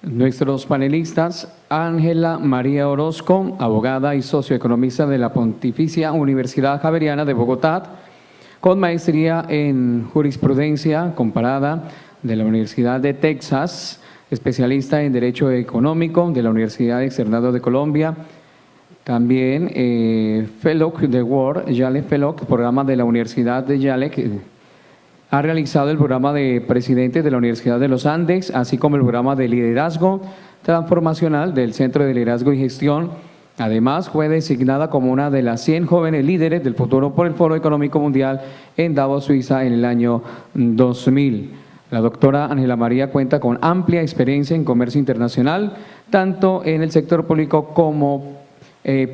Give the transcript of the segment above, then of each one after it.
Nuestros panelistas: Ángela María Orozco, abogada y socioeconomista de la Pontificia Universidad Javeriana de Bogotá, con maestría en jurisprudencia comparada de la Universidad de Texas, especialista en Derecho Económico de la Universidad Externado de Colombia, también Fellow de World, Yale Fellow, programa de la Universidad de Yale, que ha realizado el programa de presidente de la Universidad de los Andes, así como el programa de liderazgo transformacional del Centro de Liderazgo y Gestión. Además, fue designada como una de las 100 jóvenes líderes del futuro por el Foro Económico Mundial en Davos, Suiza, en el año 2000. La doctora Ángela María cuenta con amplia experiencia en comercio internacional, tanto en el sector público como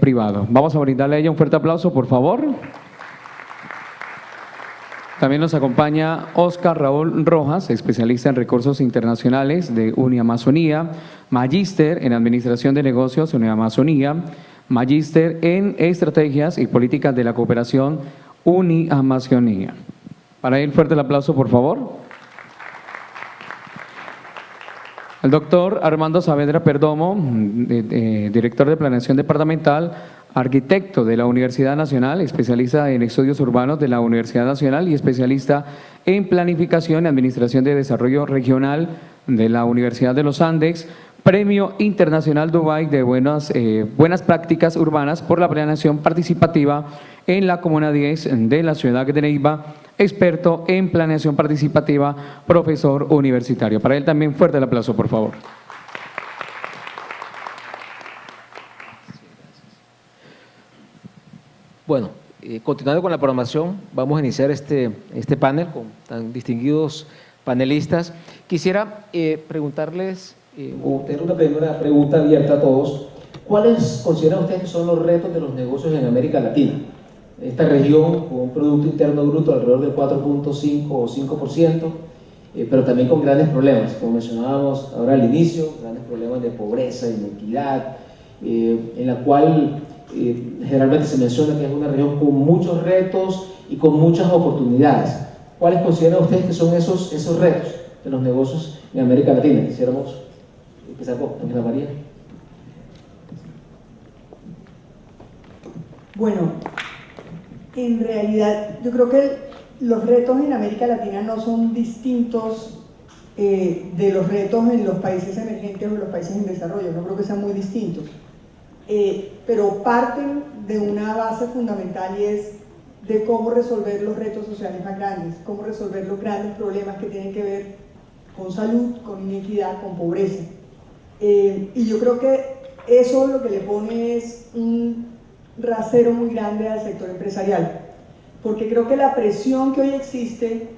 privado. Vamos a brindarle a ella un fuerte aplauso, por favor. También nos acompaña Óscar Raúl Rojas, especialista en recursos internacionales de Uniamazonía, magíster en Administración de Negocios Uniamazonía, magíster en Estrategias y Políticas de la Cooperación Uniamazonía. Para él, fuerte el aplauso, por favor. El doctor Armando Saavedra Perdomo, director de Planeación Departamental, arquitecto de la Universidad Nacional, especialista en estudios urbanos de la Universidad Nacional y especialista en planificación y administración de desarrollo regional de la Universidad de los Andes, Premio Internacional Dubái de buenas prácticas urbanas por la planeación participativa en la Comuna 10 de la ciudad de Neiva, experto en planeación participativa, profesor universitario. Para él también fuerte el aplauso, por favor. Bueno, continuando con la programación, vamos a iniciar este panel con tan distinguidos panelistas. Quisiera preguntarles, o tener una primera pregunta abierta a todos. ¿Cuáles consideran ustedes que son los retos de los negocios en América Latina? Esta región con un Producto Interno Bruto alrededor del 4.5 o 5%, pero también con grandes problemas, como mencionábamos ahora al inicio, grandes problemas de pobreza, inequidad, en la cual generalmente se menciona que es una región con muchos retos y con muchas oportunidades. ¿Cuáles consideran ustedes que son esos retos de los negocios en América Latina? Quisiéramos empezar con Ángela María. Bueno, en realidad yo creo que los retos en América Latina no son distintos de los retos en los países emergentes o en los países en desarrollo, no creo que sean muy distintos. Pero parten de una base fundamental y es de cómo resolver los retos sociales más grandes, cómo resolver los grandes problemas que tienen que ver con salud, con inequidad, con pobreza. Y yo creo que eso lo que le pone es un rasero muy grande al sector empresarial, porque creo que la presión que hoy existe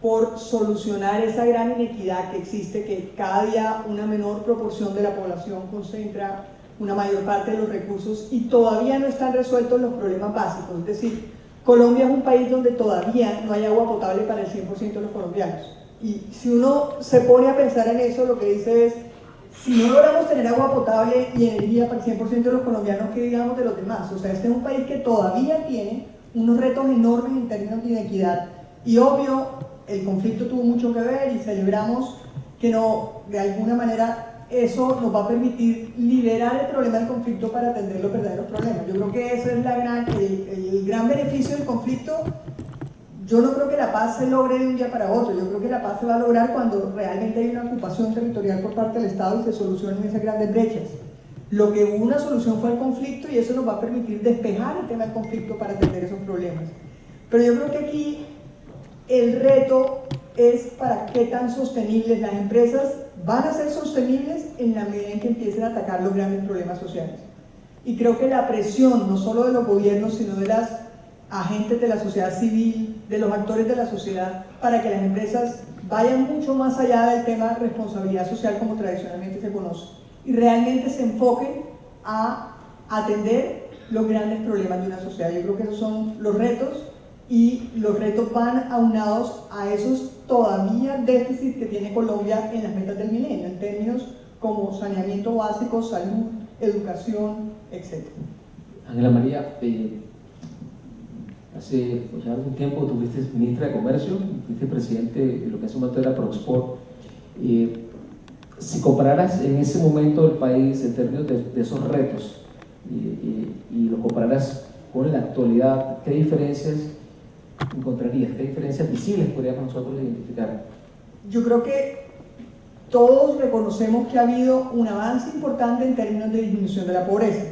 por solucionar esa gran inequidad que existe, que cada día una menor proporción de la población concentra una mayor parte de los recursos y todavía no están resueltos los problemas básicos. Es decir, Colombia es un país donde todavía no hay agua potable para el 100% de los colombianos. Y si uno se pone a pensar en eso, lo que dice es, si no logramos tener agua potable y energía para el 100% de los colombianos, ¿qué digamos de los demás? O sea, este es un país que todavía tiene unos retos enormes en términos de inequidad. Y obvio, el conflicto tuvo mucho que ver y celebramos que no, de alguna manera, eso nos va a permitir liberar el problema del conflicto para atender los verdaderos problemas. Yo creo que eso es el gran beneficio del conflicto. Yo no creo que la paz se logre de un día para otro. Yo creo que la paz se va a lograr cuando realmente hay una ocupación territorial por parte del Estado y se solucionen esas grandes brechas. Lo que hubo una solución fue el conflicto y eso nos va a permitir despejar el tema del conflicto para atender esos problemas. Pero yo creo que aquí el reto es para qué tan sostenibles las empresas van a ser sostenibles en la medida en que empiecen a atacar los grandes problemas sociales. Y creo que la presión, no solo de los gobiernos, sino de las agentes de la sociedad civil, de los actores de la sociedad, para que las empresas vayan mucho más allá del tema de responsabilidad social como tradicionalmente se conoce, y realmente se enfoquen a atender los grandes problemas de una sociedad. Yo creo que esos son los retos, y los retos van aunados a esos todavía déficits que tiene Colombia en las metas del milenio, en términos como saneamiento básico, salud, educación, etc. Ángela María, hace ya algún tiempo tuviste ministra de Comercio, fuiste presidente de lo que hace un momento era Proxport. si compararas en ese momento el país en términos de esos retos y lo compararas con la actualidad, ¿qué diferencias encontrarías? ¿Qué diferencias visibles podríamos nosotros identificar? Yo creo que todos reconocemos que ha habido un avance importante en términos de disminución de la pobreza,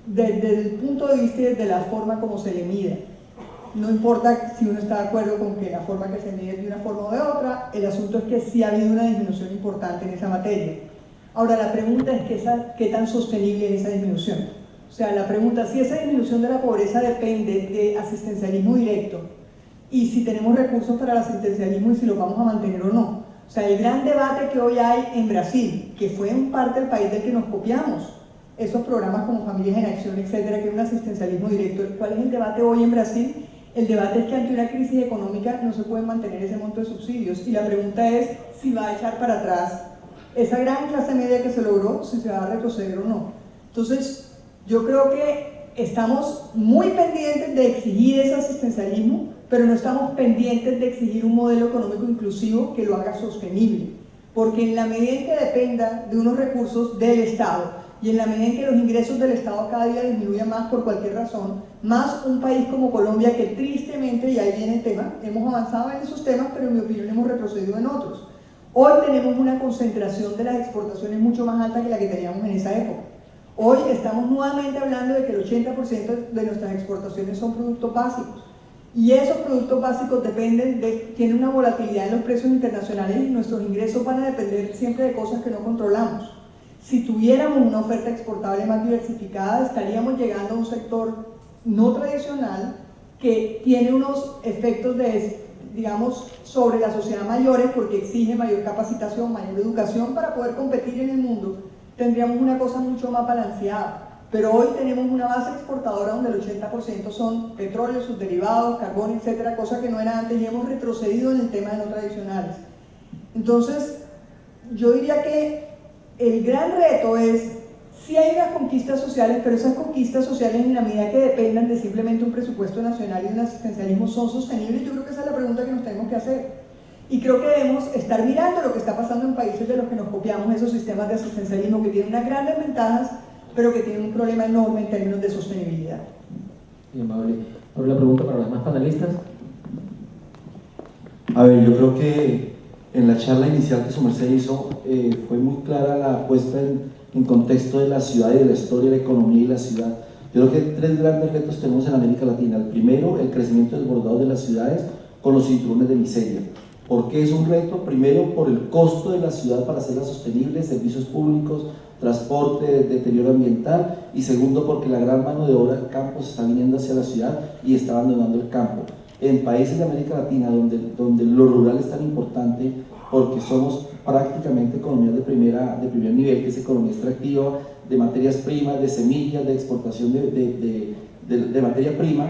desde el punto de vista y desde la forma como se le mide. No importa si uno está de acuerdo con que la forma que se mide es de una forma o de otra, el asunto es que sí ha habido una disminución importante en esa materia. Ahora, la pregunta es qué tan sostenible es esa disminución. O sea, la pregunta, si esa disminución de la pobreza depende de asistencialismo directo y si tenemos recursos para el asistencialismo y si lo vamos a mantener o no. O sea, el gran debate que hoy hay en Brasil, que fue en parte el país del que nos copiamos, esos programas como Familias en Acción, etcétera, que es un asistencialismo directo. ¿Cuál es el debate hoy en Brasil? El debate es que ante una crisis económica no se puede mantener ese monto de subsidios y la pregunta es si va a echar para atrás esa gran clase media que se logró, si se va a retroceder o no. Entonces, yo creo que estamos muy pendientes de exigir ese asistencialismo, pero no estamos pendientes de exigir un modelo económico inclusivo que lo haga sostenible, porque en la medida en que dependa de unos recursos del Estado y en la medida en que los ingresos del Estado cada día disminuyan más por cualquier razón, más un país como Colombia que tristemente, y ahí viene el tema, hemos avanzado en esos temas, pero en mi opinión hemos retrocedido en otros. Hoy tenemos una concentración de las exportaciones mucho más alta que la que teníamos en esa época. Hoy estamos nuevamente hablando de que el 80% de nuestras exportaciones son productos básicos. Y esos productos básicos tienen una volatilidad en los precios internacionales y nuestros ingresos van a depender siempre de cosas que no controlamos. Si tuviéramos una oferta exportable más diversificada, estaríamos llegando a un sector no tradicional que tiene unos efectos digamos, sobre la sociedad mayores porque exige mayor capacitación, mayor educación para poder competir en el mundo. Tendríamos una cosa mucho más balanceada. Pero hoy tenemos una base exportadora donde el 80% son petróleo, sus derivados, carbón, etcétera, cosa que no era antes y hemos retrocedido en el tema de no tradicionales. Entonces, yo diría que el gran reto es, sí hay unas conquistas sociales, pero esas conquistas sociales en la medida que dependan de simplemente un presupuesto nacional y de un asistencialismo son sostenibles. Yo creo que esa es la pregunta que nos tenemos que hacer. Y creo que debemos estar mirando lo que está pasando en países de los que nos copiamos, esos sistemas de asistencialismo que tienen unas grandes ventajas, pero que tienen un problema enorme en términos de sostenibilidad. Muy amable. Ahora la pregunta para los demás panelistas. A ver, yo creo que en la charla inicial que su merced hizo fue muy clara la puesta en contexto de la ciudad y de la historia, la economía y la ciudad. Yo creo que tres grandes retos tenemos en América Latina. El primero, el crecimiento desbordado de las ciudades con los cinturones de miseria. ¿Por qué es un reto? Primero, por el costo de la ciudad para hacerla sostenible, servicios públicos, transporte, deterioro ambiental, y segundo, porque la gran mano de obra del campo se está viniendo hacia la ciudad y está abandonando el campo. En países de América Latina donde lo rural es tan importante, porque somos prácticamente economías de primer nivel, que es economía extractiva, de materias primas, de semillas, de exportación de materia prima,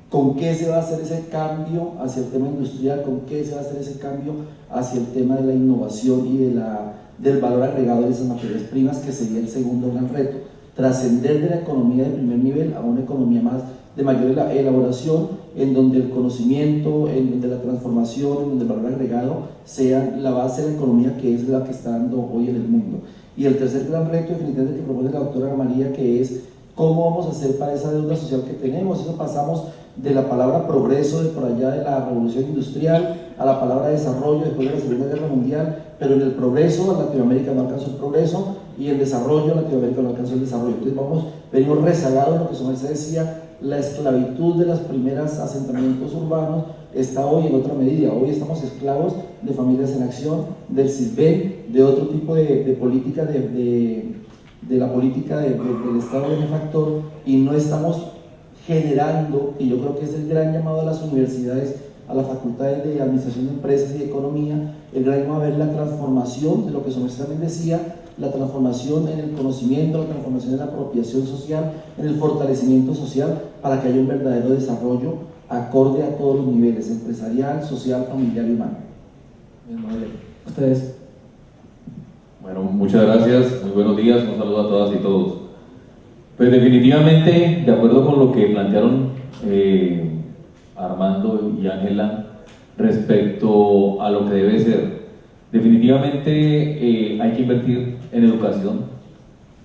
¿con qué se va a hacer ese cambio hacia el tema industrial? ¿Con qué se va a hacer ese cambio hacia el tema de la innovación y del valor agregado de esas materias primas, que sería el segundo gran reto? Trascender de la economía de primer nivel a una economía más de mayor elaboración, en donde el conocimiento, en donde la transformación, en donde el valor agregado sea la base de la economía, que es la que está dando hoy en el mundo. Y el tercer gran reto, definitivamente, que propone la doctora María, que es cómo vamos a hacer para esa deuda social que tenemos. Eso pasamos de la palabra progreso de por allá de la revolución industrial a la palabra desarrollo después de la Segunda Guerra Mundial, pero en el progreso Latinoamérica no alcanzó el progreso y en desarrollo Latinoamérica no alcanzó el desarrollo. Entonces venimos rezagados. Lo que su merced decía, la esclavitud de los primeros asentamientos urbanos está hoy en otra medida. Hoy estamos esclavos de Familias en Acción, del CISBEN, de otro tipo de política, de la política del Estado benefactor, y no estamos generando, y yo creo que es el gran llamado a las universidades, a las facultades de Administración de Empresas y de Economía, el gran llamado a ver la transformación de lo que su merced también decía, la transformación en el conocimiento, la transformación en la apropiación social, en el fortalecimiento social, para que haya un verdadero desarrollo acorde a todos los niveles, empresarial, social, familiar y humano. Ustedes. Bueno, muchas gracias, muy buenos días, un saludo a todas y todos. Pues definitivamente, de acuerdo con lo que plantearon Armando y Ángela respecto a lo que debe ser, Definitivamente hay que invertir en educación,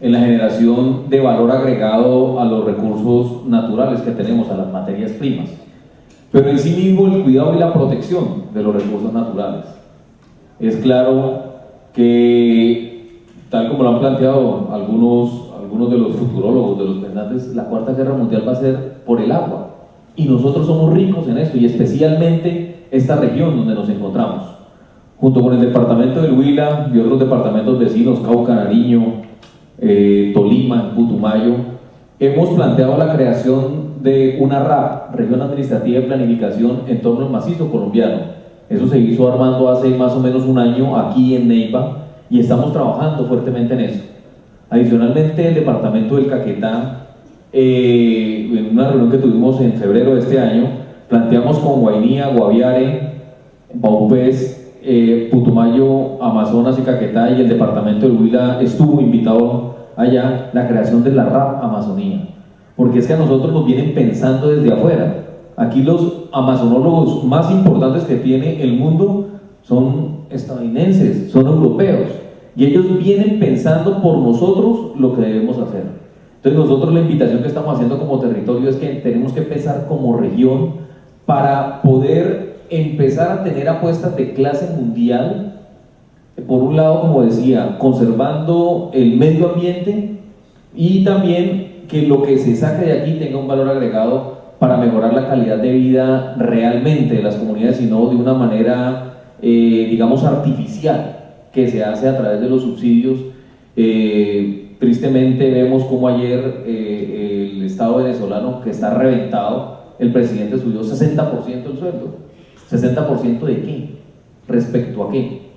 en la generación de valor agregado a los recursos naturales que tenemos, a las materias primas, pero en sí mismo el cuidado y la protección de los recursos naturales. Es claro que, tal como lo han planteado algunos de los futurólogos, de los pensantes, la Cuarta Guerra Mundial va a ser por el agua, y nosotros somos ricos en esto, y especialmente esta región donde nos encontramos, junto con el departamento del Huila y otros departamentos vecinos, Cauca, Nariño, Tolima, Putumayo, hemos planteado la creación de una RAP, Región Administrativa de Planificación, en torno al macizo colombiano. Eso se hizo armando hace más o menos un año aquí en Neiva, y estamos trabajando fuertemente en eso. Adicionalmente, el departamento del Caquetá, en una reunión que tuvimos en febrero de este año, planteamos con Guainía, Guaviare, Baupés, Putumayo, Amazonas y Caquetá, y el departamento del Huila estuvo invitado allá, la creación de la RAP Amazonía, porque es que a nosotros nos vienen pensando desde afuera. Aquí los amazonólogos más importantes que tiene el mundo son estadounidenses, son europeos, y ellos vienen pensando por nosotros lo que debemos hacer. Entonces nosotros la invitación que estamos haciendo como territorio es que tenemos que empezar como región para poder empezar a tener apuestas de clase mundial, por un lado, como decía, conservando el medio ambiente, y también que lo que se saque de aquí tenga un valor agregado para mejorar la calidad de vida realmente de las comunidades, y no de una manera, digamos, artificial, que se hace a través de los subsidios. Tristemente vemos como ayer el Estado venezolano, que está reventado, el presidente subió 60% el sueldo. ¿60% de qué? ¿Respecto a qué?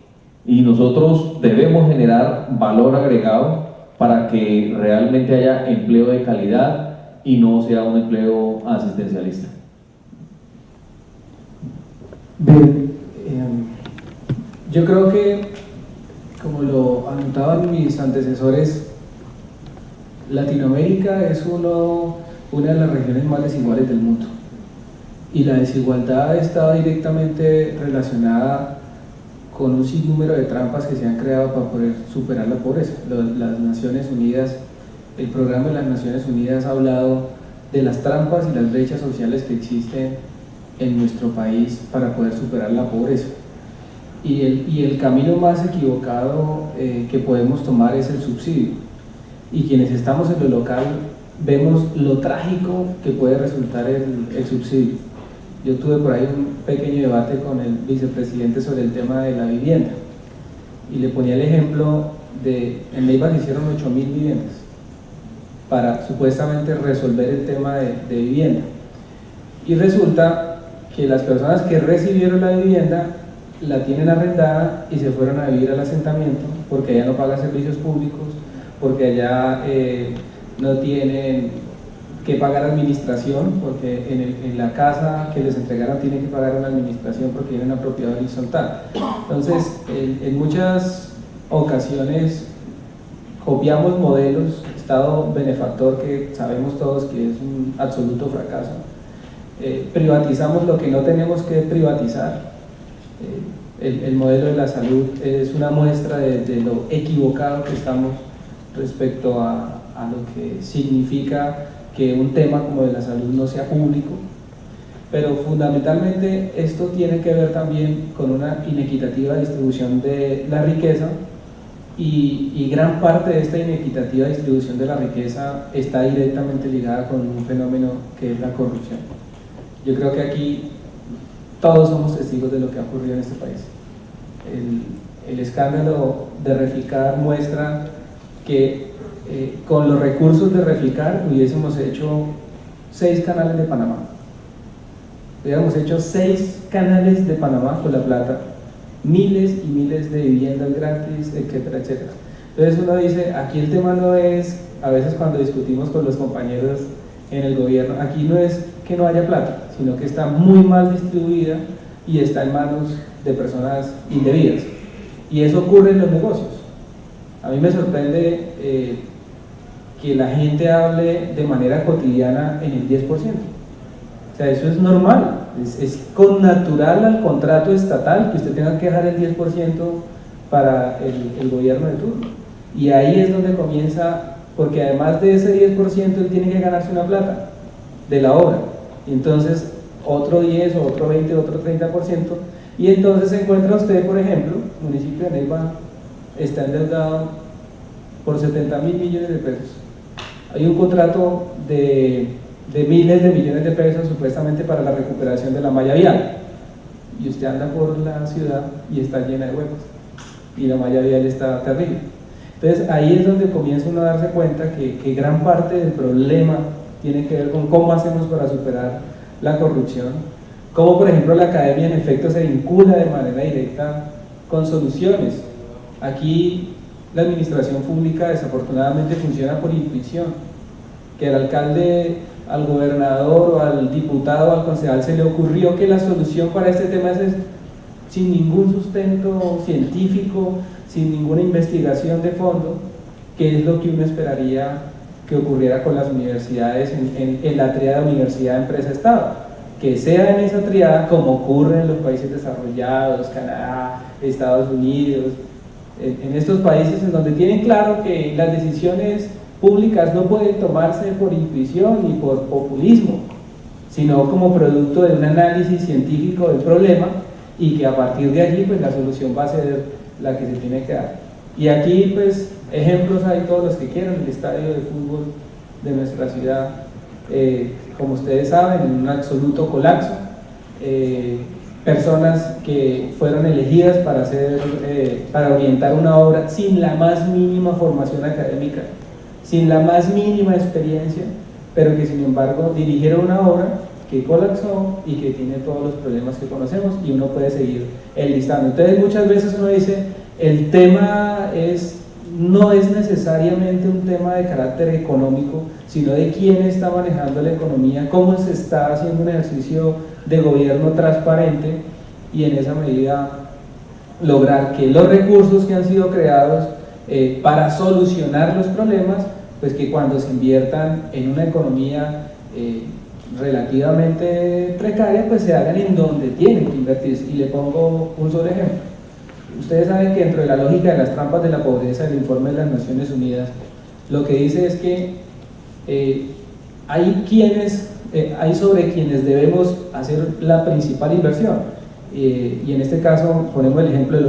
Y nosotros debemos generar valor agregado para que realmente haya empleo de calidad y no sea un empleo asistencialista. Bien, yo creo que, como lo anotaban mis antecesores, Latinoamérica es una de las regiones más desiguales del mundo, y la desigualdad está directamente relacionada con un sinnúmero de trampas que se han creado para poder superar la pobreza. Las Naciones Unidas, el programa de las Naciones Unidas ha hablado de las trampas y las brechas sociales que existen en nuestro país para poder superar la pobreza. Y el camino más equivocado que podemos tomar es el subsidio. Y quienes estamos en lo local vemos lo trágico que puede resultar el subsidio. Yo tuve por ahí un pequeño debate con el vicepresidente sobre el tema de la vivienda, y le ponía el ejemplo de, en Neiva se hicieron 8.000 viviendas para supuestamente resolver el tema de vivienda, y resulta que las personas que recibieron la vivienda la tienen arrendada y se fueron a vivir al asentamiento porque allá no pagan servicios públicos, porque allá no tienen que pagar administración, porque en la casa que les entregaron tienen que pagar una administración porque tienen una propiedad horizontal. Entonces, en muchas ocasiones copiamos modelos, Estado benefactor, que sabemos todos que es un absoluto fracaso. Privatizamos lo que no tenemos que privatizar. El modelo de la salud es una muestra de lo equivocado que estamos respecto a lo que significa que un tema como de la salud no sea público, pero fundamentalmente esto tiene que ver también con una inequitativa distribución de la riqueza, y gran parte de esta inequitativa distribución de la riqueza está directamente ligada con un fenómeno que es la corrupción. Yo creo que aquí todos somos testigos de lo que ha ocurrido en este país. El escándalo de Reficar muestra que con los recursos de Reficar hubiésemos hecho 6 canales de Panamá. Hubiéramos hecho 6 canales de Panamá con la plata, miles y miles de viviendas gratis, etcétera, etcétera. Entonces uno dice, aquí el tema no es, a veces cuando discutimos con los compañeros en el gobierno, aquí no es que no haya plata, sino que está muy mal distribuida y está en manos de personas indebidas. Y eso ocurre en los negocios. A mí me sorprende que la gente hable de manera cotidiana en el 10%. O sea, eso es normal, es connatural al contrato estatal que usted tenga que dejar el 10% para el gobierno de turno. Y ahí es donde comienza, porque además de ese 10%, él tiene que ganarse una plata de la obra. Entonces, otro 10, otro 20, otro 30%. Y entonces se encuentra usted, por ejemplo, el municipio de Neiva está endeudado por 70.000 millones de pesos. Hay un contrato de miles de millones de pesos supuestamente para la recuperación de la malla vial. Y usted anda por la ciudad y está llena de huecos. Y la malla vial está terrible. Entonces ahí es donde comienza uno a darse cuenta que gran parte del problema tiene que ver con cómo hacemos para superar la corrupción, cómo por ejemplo la academia en efecto se vincula de manera directa con soluciones. Aquí la administración pública desafortunadamente funciona por intuición, que al alcalde, al gobernador o al diputado o al concejal se le ocurrió que la solución para este tema es esta, sin ningún sustento científico, sin ninguna investigación de fondo, que es lo que uno esperaría que ocurriera con las universidades en la triada universidad, empresa, Estado, que sea en esa triada como ocurre en los países desarrollados, Canadá, Estados Unidos, en estos países en donde tienen claro que las decisiones públicas no pueden tomarse por intuición ni por populismo, sino como producto de un análisis científico del problema, y que a partir de allí pues la solución va a ser la que se tiene que dar. Y aquí pues ejemplos hay todos los que quieran, el estadio de fútbol de nuestra ciudad, como ustedes saben, en un absoluto colapso, personas que fueron elegidas para orientar una obra sin la más mínima formación académica, sin la más mínima experiencia, pero que sin embargo dirigieron una obra que colapsó y que tiene todos los problemas que conocemos, y uno puede seguir enlistando. Entonces muchas veces uno dice, el tema no es necesariamente un tema de carácter económico, sino de quién está manejando la economía, cómo se está haciendo un ejercicio de gobierno transparente, y en esa medida lograr que los recursos que han sido creados para solucionar los problemas, pues que cuando se inviertan en una economía relativamente precaria, pues se hagan en donde tienen que invertirse. Y le pongo un solo ejemplo. Ustedes saben que dentro de la lógica de las trampas de la pobreza, el informe de las Naciones Unidas lo que dice es que hay sobre quienes debemos hacer la principal inversión, y en este caso ponemos el ejemplo de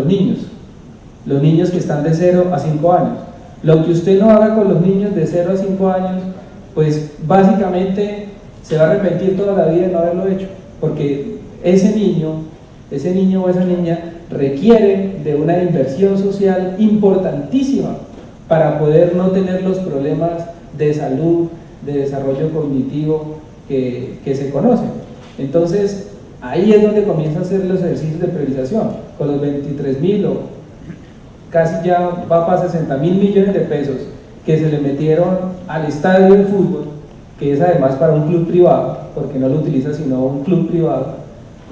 los niños que están de 0 a 5 años. Lo que usted no haga con los niños de 0 a 5 años, pues básicamente se va a arrepentir toda la vida de no haberlo hecho, porque ese niño o esa niña requiere de una inversión social importantísima para poder no tener los problemas de salud, de desarrollo cognitivo que se conocen. Entonces ahí es donde comienzan a hacer los ejercicios de priorización, con los 23.000 o casi ya va para 60.000 millones de pesos que se le metieron al estadio de fútbol, que es además para un club privado, porque no lo utiliza sino un club privado.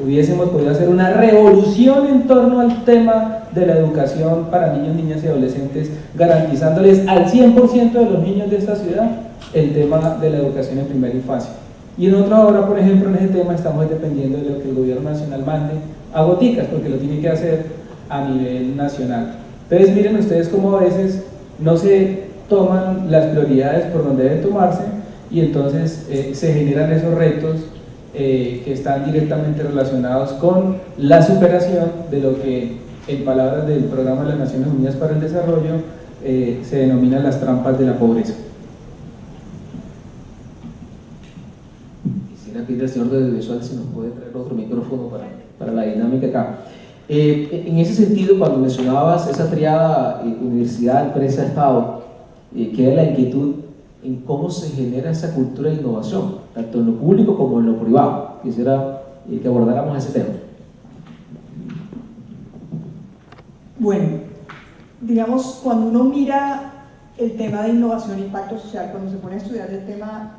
Hubiésemos podido hacer una revolución en torno al tema de la educación para niños, niñas y adolescentes, garantizándoles al 100% de los niños de esta ciudad el tema de la educación en primera infancia. Y en otra obra, por ejemplo, en ese tema estamos dependiendo de lo que el gobierno nacional mande a goticas, porque lo tiene que hacer a nivel nacional. Entonces miren ustedes cómo a veces no se toman las prioridades por donde deben tomarse, y entonces se generan esos retos que están directamente relacionados con la superación de lo que, en palabras del Programa de las Naciones Unidas para el Desarrollo, se denominan las trampas de la pobreza. Quisiera pedirle al señor de visual si nos puede traer otro micrófono para la dinámica acá. En ese sentido, cuando mencionabas esa triada universidad, empresa, Estado, queda la inquietud en cómo se genera esa cultura de innovación, tanto en lo público como en lo privado. Quisiera que abordáramos ese tema. Bueno, digamos, cuando uno mira el tema de innovación e impacto social, cuando se pone a estudiar el tema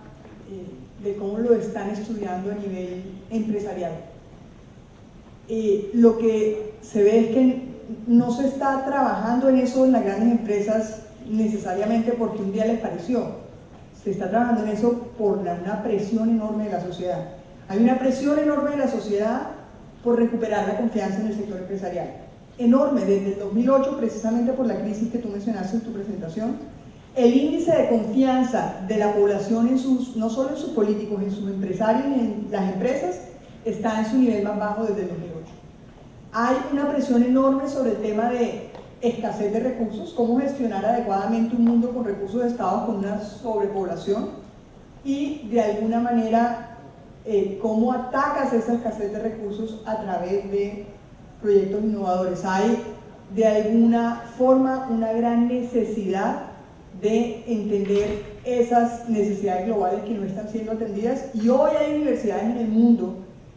de cómo lo están estudiando a nivel empresarial, lo que se ve es que no se está trabajando en eso en las grandes empresas necesariamente porque un día les pareció. Se está trabajando en eso por una presión enorme de la sociedad. Hay una presión enorme de la sociedad por recuperar la confianza en el sector empresarial. enorme desde el 2008, precisamente por la crisis que tú mencionaste en tu presentación. El índice de confianza de la población en no solo en sus políticos, en sus empresarios y en las empresas, está en su nivel más bajo desde el 2008. Hay una presión enorme sobre el tema de escasez de recursos, cómo gestionar adecuadamente un mundo con recursos de Estado con una sobrepoblación y de alguna manera cómo atacas esa escasez de recursos a través de proyectos innovadores. Hay de alguna forma una gran necesidad de entender esas necesidades globales que no están siendo atendidas, y hoy hay universidades en el mundo,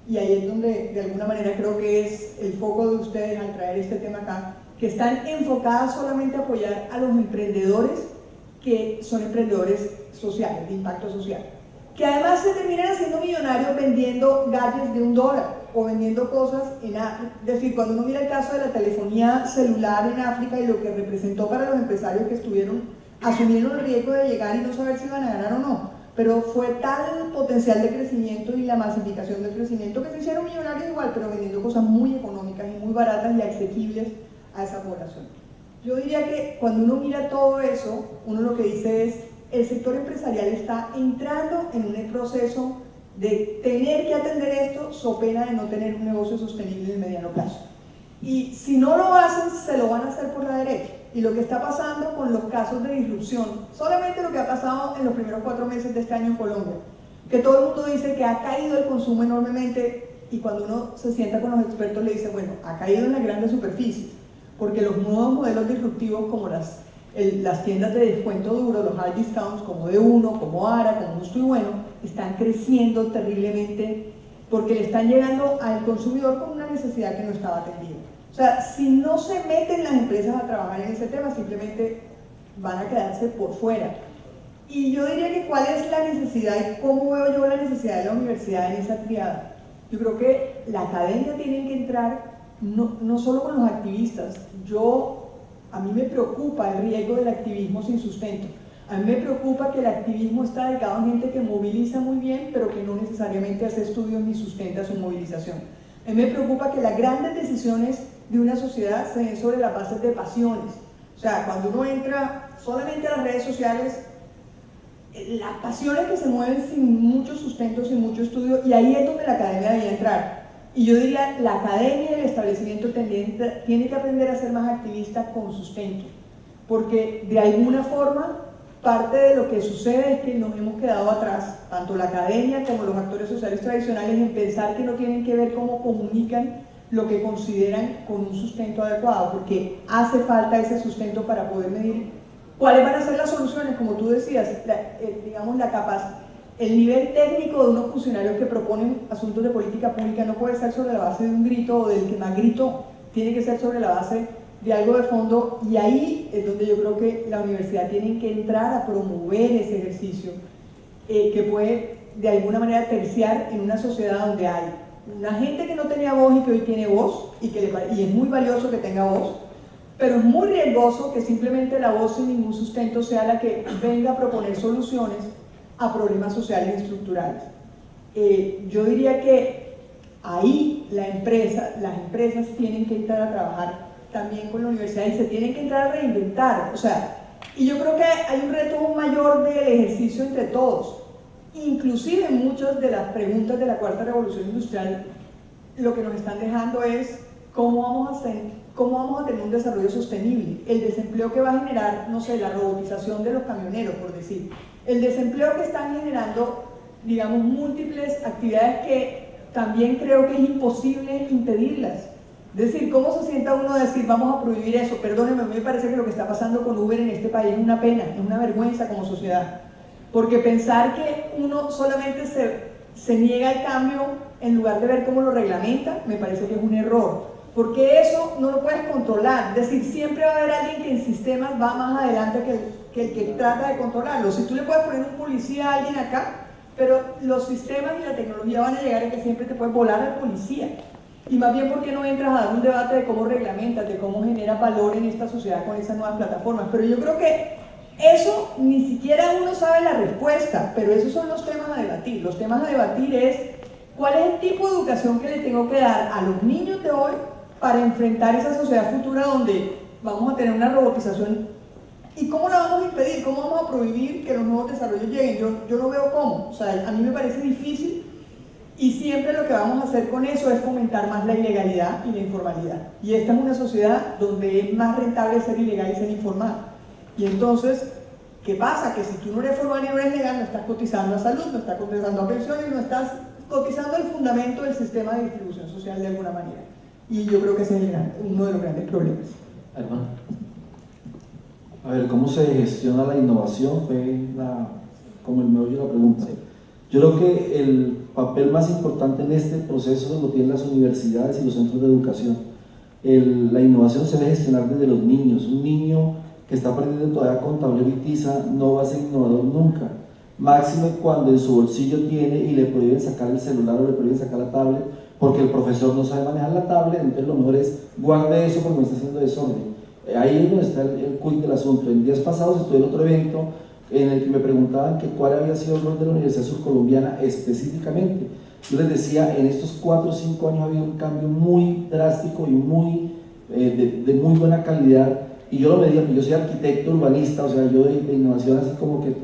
y ahí es donde de alguna manera creo que es el foco de ustedes al traer este tema acá, que están enfocadas solamente a apoyar a los emprendedores que son emprendedores sociales, de impacto social, que además se terminan haciendo millonarios vendiendo gadgets de $1 o vendiendo cosas en África. Es decir, cuando uno mira el caso de la telefonía celular en África y lo que representó para los empresarios que asumieron el riesgo de llegar y no saber si iban a ganar o no, pero fue tal el potencial de crecimiento y la masificación del crecimiento que se hicieron millonarios igual, pero vendiendo cosas muy económicas y muy baratas y asequibles a esa población. Yo diría que cuando uno mira todo eso, uno lo que dice es, el sector empresarial está entrando en un proceso de tener que atender esto, so pena de no tener un negocio sostenible en el mediano plazo. Y si no lo hacen, se lo van a hacer por la derecha. Y lo que está pasando con los casos de disrupción, solamente lo que ha pasado en los primeros 4 meses de este año en Colombia, que todo el mundo dice que ha caído el consumo enormemente, y cuando uno se sienta con los expertos le dice, bueno, ha caído en las grandes superficies, porque los nuevos modelos disruptivos como las tiendas de descuento duro, los hard discounts como D1, como ARA, como Justo y Bueno, están creciendo terriblemente porque le están llegando al consumidor con una necesidad que no estaba atendida. O sea, si no se meten las empresas a trabajar en ese tema, simplemente van a quedarse por fuera. Y yo diría que cuál es la necesidad y cómo veo yo la necesidad de la universidad en esa triada. Yo creo que la academia tiene que entrar no solo con los activistas. A mí me preocupa el riesgo del activismo sin sustento. A mí me preocupa que el activismo está dedicado a gente que moviliza muy bien, pero que no necesariamente hace estudios ni sustenta su movilización. A mí me preocupa que las grandes decisiones de una sociedad se den sobre las bases de pasiones. O sea, cuando uno entra solamente a las redes sociales, las pasiones que se mueven sin mucho sustento, sin mucho estudio, y ahí es donde la academia debería entrar. Y yo diría, la academia y el establecimiento tiene que aprender a ser más activista con sustento, porque de alguna forma parte de lo que sucede es que nos hemos quedado atrás, tanto la academia como los actores sociales tradicionales, en pensar que no tienen que ver cómo comunican lo que consideran con un sustento adecuado, porque hace falta ese sustento para poder medir cuáles van a ser las soluciones, como tú decías, el nivel técnico de unos funcionarios que proponen asuntos de política pública no puede ser sobre la base de un grito o del que más grito, tiene que ser sobre la base de algo de fondo, y ahí es donde yo creo que la universidad tiene que entrar a promover ese ejercicio que puede de alguna manera terciar en una sociedad donde hay una gente que no tenía voz y que hoy tiene voz, y es muy valioso que tenga voz, pero es muy riesgoso que simplemente la voz sin ningún sustento sea la que venga a proponer soluciones a problemas sociales y estructurales. Yo diría que ahí las empresas tienen que entrar a trabajar también con la universidad y se tienen que entrar a reinventar. O sea, y yo creo que hay un reto mayor del ejercicio entre todos. Inclusive muchas de las preguntas de la cuarta revolución industrial lo que nos están dejando es cómo vamos a tener un desarrollo sostenible. El desempleo que va a generar, no sé, la robotización de los camioneros, por decir. El desempleo que están generando, digamos, múltiples actividades que también creo que es imposible impedirlas. Es decir, ¿cómo se sienta uno a decir vamos a prohibir eso? Perdónenme, a mí me parece que lo que está pasando con Uber en este país es una pena, es una vergüenza como sociedad. Porque pensar que uno solamente se niega al cambio en lugar de ver cómo lo reglamenta, me parece que es un error. Porque eso no lo puedes controlar. Es decir, siempre va a haber alguien que en sistemas va más adelante que el que trata de controlarlo. Si tú le puedes poner un policía a alguien acá, pero los sistemas y la tecnología van a llegar a que siempre te puedes volar al policía. Y más bien, ¿por qué no entras a dar un debate de cómo reglamentas, de cómo generas valor en esta sociedad con esas nuevas plataformas? Pero yo creo que eso ni siquiera uno sabe la respuesta, pero esos son los temas a debatir. Los temas a debatir es cuál es el tipo de educación que le tengo que dar a los niños de hoy para enfrentar esa sociedad futura donde vamos a tener una robotización. ¿Y cómo la vamos a impedir? ¿Cómo vamos a prohibir que los nuevos desarrollos lleguen? Yo no veo cómo. O sea, a mí me parece difícil y siempre lo que vamos a hacer con eso es fomentar más la ilegalidad y la informalidad. Y esta es una sociedad donde es más rentable ser ilegal y ser informal. Y entonces, ¿qué pasa? Que si tú no eres formal y no eres legal, no estás cotizando a salud, no estás cotizando a pensiones, no estás cotizando el fundamento del sistema de distribución social de alguna manera. Y yo creo que ese es uno de los grandes problemas. Hermano. A ver, ¿cómo se gestiona la innovación? Fue como el meollo de la pregunta. Yo creo que el papel más importante en este proceso lo tienen las universidades y los centros de educación. La innovación se debe gestionar desde los niños. Un niño que está aprendiendo todavía con tablero y tiza no va a ser innovador nunca. Máxime cuando en su bolsillo tiene y le prohíben sacar el celular o le prohíben sacar la tablet porque el profesor no sabe manejar la tablet, entonces lo mejor es guarde eso porque me está haciendo desorden. Ahí es donde está el quid del asunto. En días pasados estuve en otro evento en el que me preguntaban que cuál había sido el rol de la Universidad Surcolombiana específicamente. Yo les decía, en estos 4 o 5 años ha habido un cambio muy drástico y de muy buena calidad, y yo lo medía, porque yo soy arquitecto urbanista, o sea, yo de innovación así como que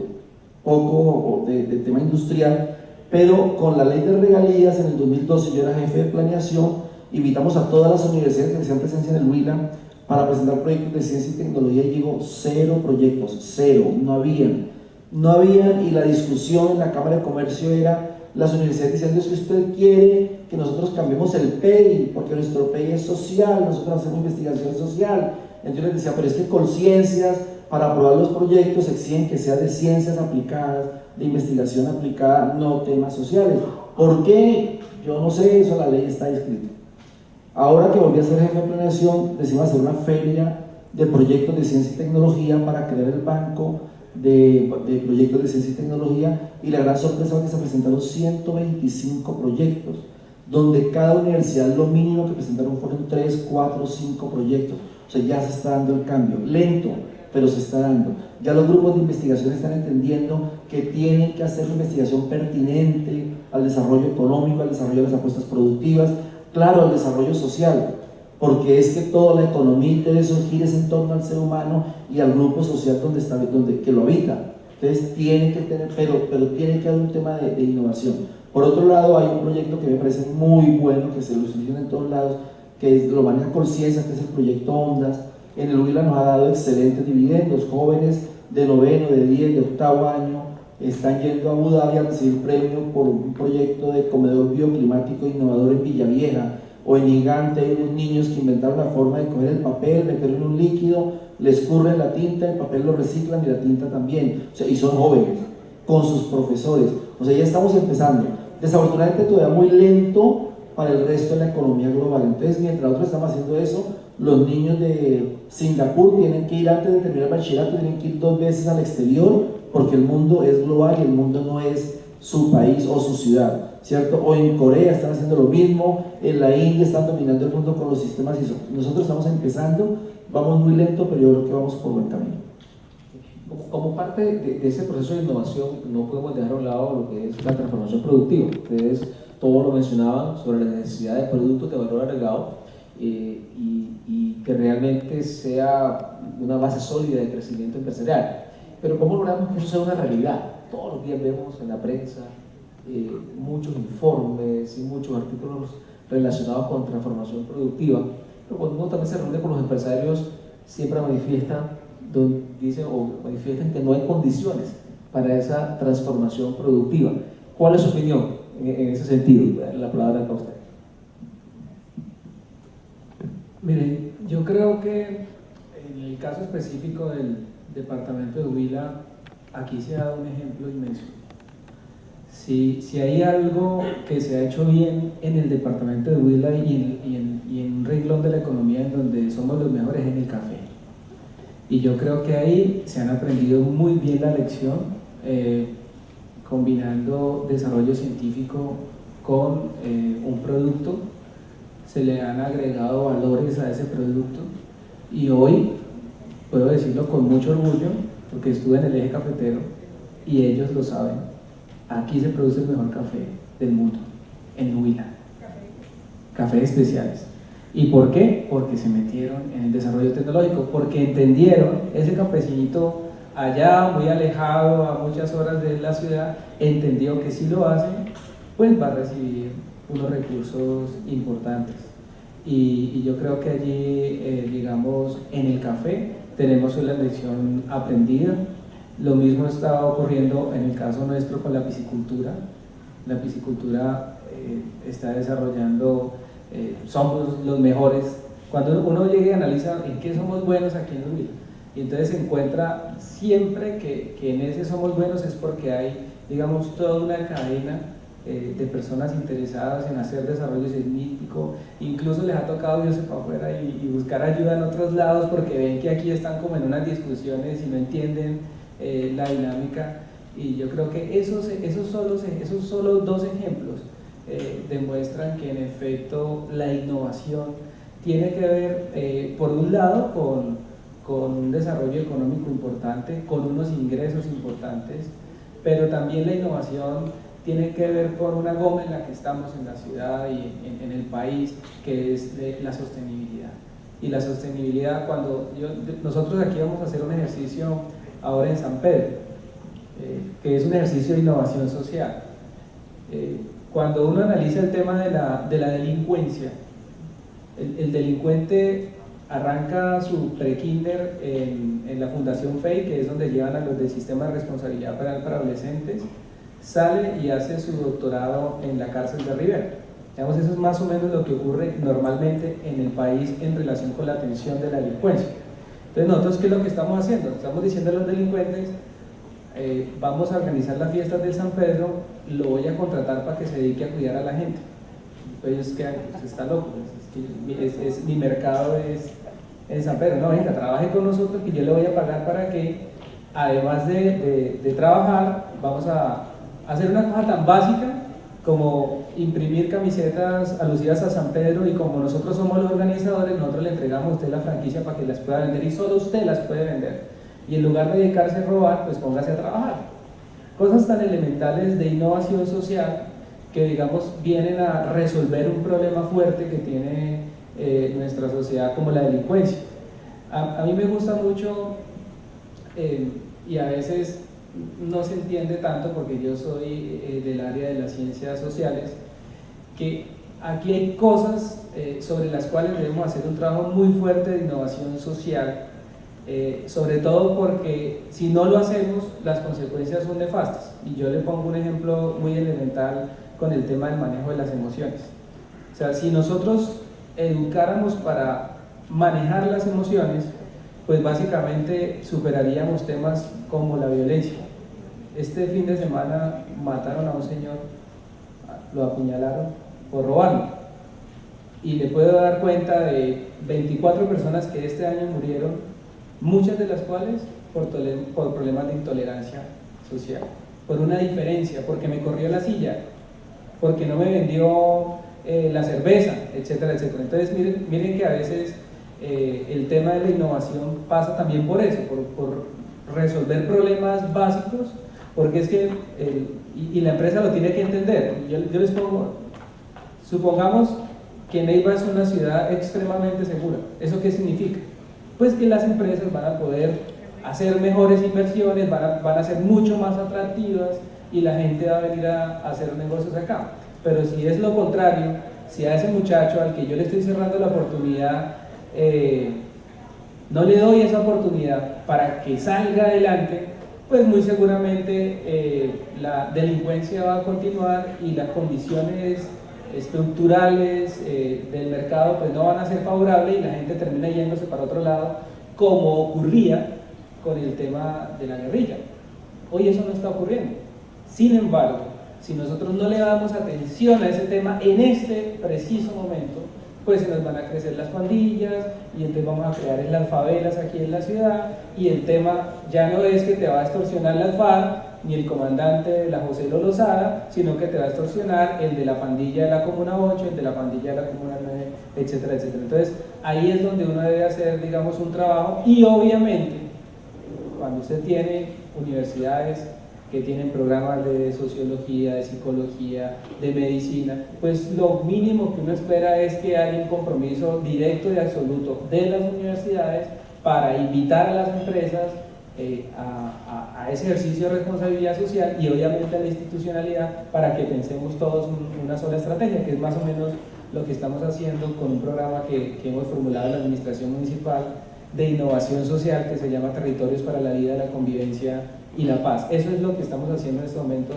poco de tema industrial, pero con la ley de regalías en el 2012 yo era jefe de planeación, invitamos a todas las universidades que hacían presencia en el Huila para presentar proyectos de ciencia y tecnología y llegó 0 proyectos, 0, no habían, y la discusión en la Cámara de Comercio era las universidades diciendo: es que usted quiere que nosotros cambiemos el PEI, porque nuestro PEI es social, nosotros hacemos investigación social. Entonces les decía, pero es que Colciencias, para aprobar los proyectos, exigen que sea de ciencias aplicadas, de investigación aplicada, no temas sociales. ¿Por qué? Yo no sé, eso la ley está escrita. Ahora que volví a ser jefe de planeación, decidimos hacer una feria de proyectos de ciencia y tecnología para crear el banco de proyectos de ciencia y tecnología, y la gran sorpresa fue que se presentaron 125 proyectos, donde cada universidad lo mínimo que presentaron fueron 3, 4, 5 proyectos. O sea, ya se está dando el cambio, lento, pero se está dando. Ya los grupos de investigación están entendiendo que tienen que hacer investigación pertinente al desarrollo económico, al desarrollo de las apuestas productivas, claro, al desarrollo social, porque es que toda la economía y todo eso gira en torno al ser humano y al grupo social que lo habita. Entonces tiene que tener, pero tiene que haber un tema de innovación. Por otro lado, hay un proyecto que me parece muy bueno, que se lo estudian en todos lados, que lo maneja Colciencias, que es el proyecto Ondas. En el Huila nos ha dado excelentes dividendos. Jóvenes de 9º, de 10, de 8º año están yendo a Abu Dhabi a recibir premio por un proyecto de comedor bioclimático innovador en Villavieja, o en Gigante hay unos niños que inventaron la forma de coger el papel, meterlo en un líquido, le escurren la tinta, el papel lo reciclan y la tinta también. O sea, y son jóvenes, con sus profesores. O sea, ya estamos empezando. Desafortunadamente todavía muy lento para el resto de la economía global. Entonces, mientras nosotros estamos haciendo eso, los niños de Singapur tienen que ir, antes de terminar el bachillerato, tienen que ir 2 veces al exterior, porque el mundo es global y el mundo no es su país o su ciudad, ¿cierto? O en Corea están haciendo lo mismo, en la India están dominando el mundo con los sistemas ISO. Nosotros estamos empezando, vamos muy lento, pero yo creo que vamos por buen camino. Como parte de ese proceso de innovación, no podemos dejar a un lado lo que es la transformación productiva. Ustedes todos lo mencionaban sobre la necesidad de productos de valor agregado y que realmente sea una base sólida de crecimiento empresarial. Pero ¿cómo logramos que eso sea una realidad? Todos los días vemos en la prensa muchos informes y muchos artículos relacionados con transformación productiva, pero cuando uno también se reúne con los empresarios, siempre manifiestan que no hay condiciones para esa transformación productiva. ¿Cuál es su opinión en ese sentido? La palabra para usted. Mire, yo creo que en el caso específico del departamento de Huila, aquí se ha dado un ejemplo inmenso. Si hay algo que se ha hecho bien en el departamento de Huila y en un renglón de la economía en donde somos los mejores, en el café. Y yo creo que ahí se han aprendido muy bien la lección, combinando desarrollo científico con un producto. Se le han agregado valores a ese producto y hoy, puedo decirlo con mucho orgullo, porque estuve en el eje cafetero y ellos lo saben, aquí se produce el mejor café del mundo, en Huila. Café especiales. ¿Y por qué? Porque se metieron en el desarrollo tecnológico, porque entendieron, ese campesinito allá, muy alejado, a muchas horas de la ciudad, entendió que si lo hacen, pues va a recibir unos recursos importantes. Y yo creo que allí, digamos, en el café tenemos una lección aprendida. Lo mismo está ocurriendo en el caso nuestro con la piscicultura. La piscicultura está desarrollando, somos los mejores. Cuando uno llega y analiza en qué somos buenos aquí en Huila, y entonces se encuentra siempre que en ese somos buenos es porque hay, digamos, toda una cadena de personas interesadas en hacer desarrollo científico, incluso les ha tocado irse para afuera y buscar ayuda en otros lados porque ven que aquí están como en unas discusiones y no entienden la dinámica, y yo creo que esos solo dos ejemplos demuestran que en efecto la innovación tiene que ver por un lado con un desarrollo económico importante, con unos ingresos importantes, pero también la innovación tiene que ver con una goma en la que estamos en la ciudad y en el país, que es la sostenibilidad. Y la sostenibilidad, nosotros aquí vamos a hacer un ejercicio ahora en San Pedro, que es un ejercicio de innovación social. Cuando uno analiza el tema de la delincuencia, el delincuente arranca su pre-kinder en la Fundación FEI, que es donde llevan a los del Sistema de Responsabilidad Penal para Adolescentes, sale y hace su doctorado en la cárcel de Rivera. Digamos, eso es más o menos lo que ocurre normalmente en el país en relación con la atención de la delincuencia. Entonces nosotros, ¿qué es lo que estamos haciendo? Estamos diciendo a los delincuentes, vamos a organizar las fiestas de San Pedro, lo voy a contratar para que se dedique a cuidar a la gente. Pues ellos quedan, pues está loco, mi mercado es en San Pedro. No, venga, trabaje con nosotros que yo le voy a pagar para que, además de trabajar, vamos a hacer una cosa tan básica como imprimir camisetas alusivas a San Pedro, y como nosotros somos los organizadores, nosotros le entregamos a usted la franquicia para que las pueda vender, y solo usted las puede vender, y en lugar de dedicarse a robar, pues póngase a trabajar. Cosas tan elementales de innovación social que, digamos, vienen a resolver un problema fuerte que tiene nuestra sociedad, como la delincuencia. A mí me gusta mucho y a veces no se entiende tanto, porque yo soy del área de las ciencias sociales, que aquí hay cosas sobre las cuales debemos hacer un trabajo muy fuerte de innovación social, sobre todo porque si no lo hacemos, las consecuencias son nefastas. Y yo le pongo un ejemplo muy elemental con el tema del manejo de las emociones. O sea, si nosotros educáramos para manejar las emociones, pues básicamente superaríamos temas como la violencia. Este fin de semana mataron a un señor, lo apuñalaron por robarlo, y le puedo dar cuenta de 24 personas que este año murieron, muchas de las cuales por problemas de intolerancia social, por una diferencia, porque me corrió la silla, porque no me vendió la cerveza, etcétera, etcétera. Entonces miren que a veces el tema de la innovación pasa también por eso, por resolver problemas básicos, porque es que, y la empresa lo tiene que entender. Yo les pongo, supongamos que Neiva es una ciudad extremadamente segura. ¿Eso qué significa? Pues que las empresas van a poder hacer mejores inversiones, van a ser mucho más atractivas, y la gente va a venir a hacer negocios acá. Pero si es lo contrario, si a ese muchacho al que yo le estoy cerrando la oportunidad, no le doy esa oportunidad para que salga adelante, pues muy seguramente la delincuencia va a continuar, y las condiciones estructurales del mercado pues no van a ser favorables, y la gente termina yéndose para otro lado, como ocurría con el tema de la guerrilla. Hoy eso no está ocurriendo. Sin embargo, si nosotros no le damos atención a ese tema en este preciso momento, pues se nos van a crecer las pandillas, y entonces vamos a crear las favelas aquí en la ciudad, y el tema ya no es que te va a extorsionar la FARC ni el comandante de la José Lozada, sino que te va a extorsionar el de la pandilla de la Comuna 8, el de la pandilla de la Comuna 9, etcétera, etcétera. Entonces ahí es donde uno debe hacer, digamos, un trabajo, y obviamente cuando usted tiene universidades que tienen programas de sociología, de psicología, de medicina, pues lo mínimo que uno espera es que haya un compromiso directo y absoluto de las universidades para invitar a las empresas a ese ejercicio de responsabilidad social y obviamente a la institucionalidad para que pensemos todos una sola estrategia, que es más o menos lo que estamos haciendo con un programa que hemos formulado en la Administración Municipal de innovación social que se llama Territorios para la Vida, la Convivencia y la Paz. Eso es lo que estamos haciendo en este momento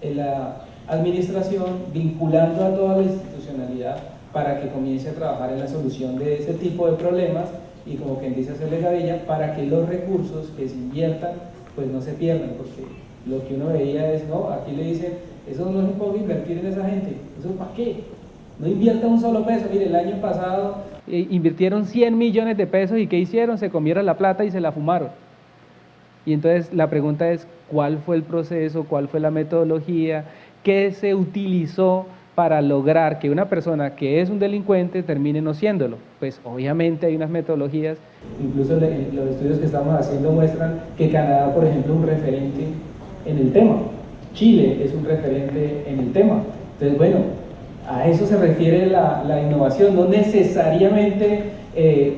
en la administración, vinculando a toda la institucionalidad para que comience a trabajar en la solución de ese tipo de problemas y, como quien dice, hacerle gavilla para que los recursos que se inviertan pues no se pierdan, porque lo que uno veía es, no, aquí le dicen, eso no se puede invertir en esa gente, ¿eso para qué? No invierta un solo peso. Mire, el año pasado invirtieron 100 millones de pesos y ¿qué hicieron? Se comieron la plata y se la fumaron. Y entonces la pregunta es, ¿cuál fue el proceso? ¿Cuál fue la metodología? ¿Qué se utilizó para lograr que una persona que es un delincuente termine no siéndolo? Pues obviamente hay unas metodologías. Incluso los estudios que estamos haciendo muestran que Canadá, por ejemplo, es un referente en el tema. Chile es un referente en el tema. Entonces, bueno, a eso se refiere la innovación, no necesariamente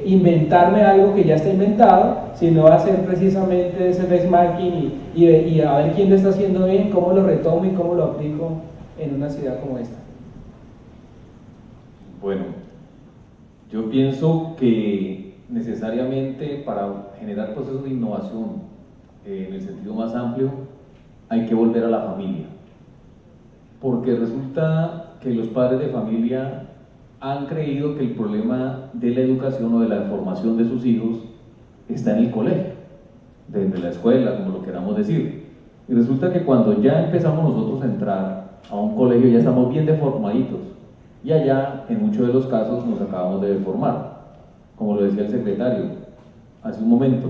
inventarme algo que ya está inventado, sino hacer precisamente ese benchmarking y a ver quién lo está haciendo bien, cómo lo retomo y cómo lo aplico en una ciudad como esta. Bueno, yo pienso que necesariamente para generar procesos de innovación en el sentido más amplio hay que volver a la familia, porque resulta que los padres de familia han creído que el problema de la educación o de la formación de sus hijos está en el colegio, desde la escuela, como lo queramos decir. Y resulta que cuando ya empezamos nosotros a entrar a un colegio ya estamos bien deformaditos y allá en muchos de los casos nos acabamos de deformar. Como lo decía el secretario hace un momento,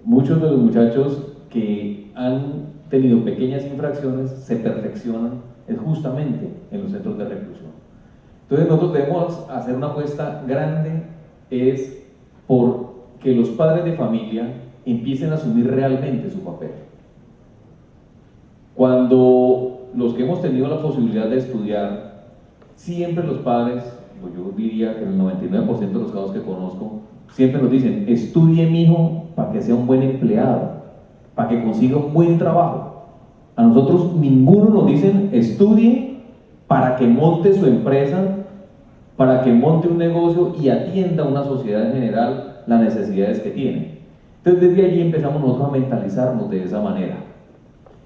muchos de los muchachos que han tenido pequeñas infracciones se perfeccionan es justamente en los centros de reclusión. Entonces nosotros debemos hacer una apuesta grande es por que los padres de familia empiecen a asumir realmente su papel. Cuando los que hemos tenido la posibilidad de estudiar, siempre los padres, pues yo diría que en el 99% de los casos que conozco, siempre nos dicen, estudie mi hijo para que sea un buen empleado, para que consiga un buen trabajo. A nosotros ninguno nos dicen estudie para que monte su empresa, para que monte un negocio y atienda a una sociedad en general las necesidades que tiene. Entonces desde allí empezamos nosotros a mentalizarnos de esa manera.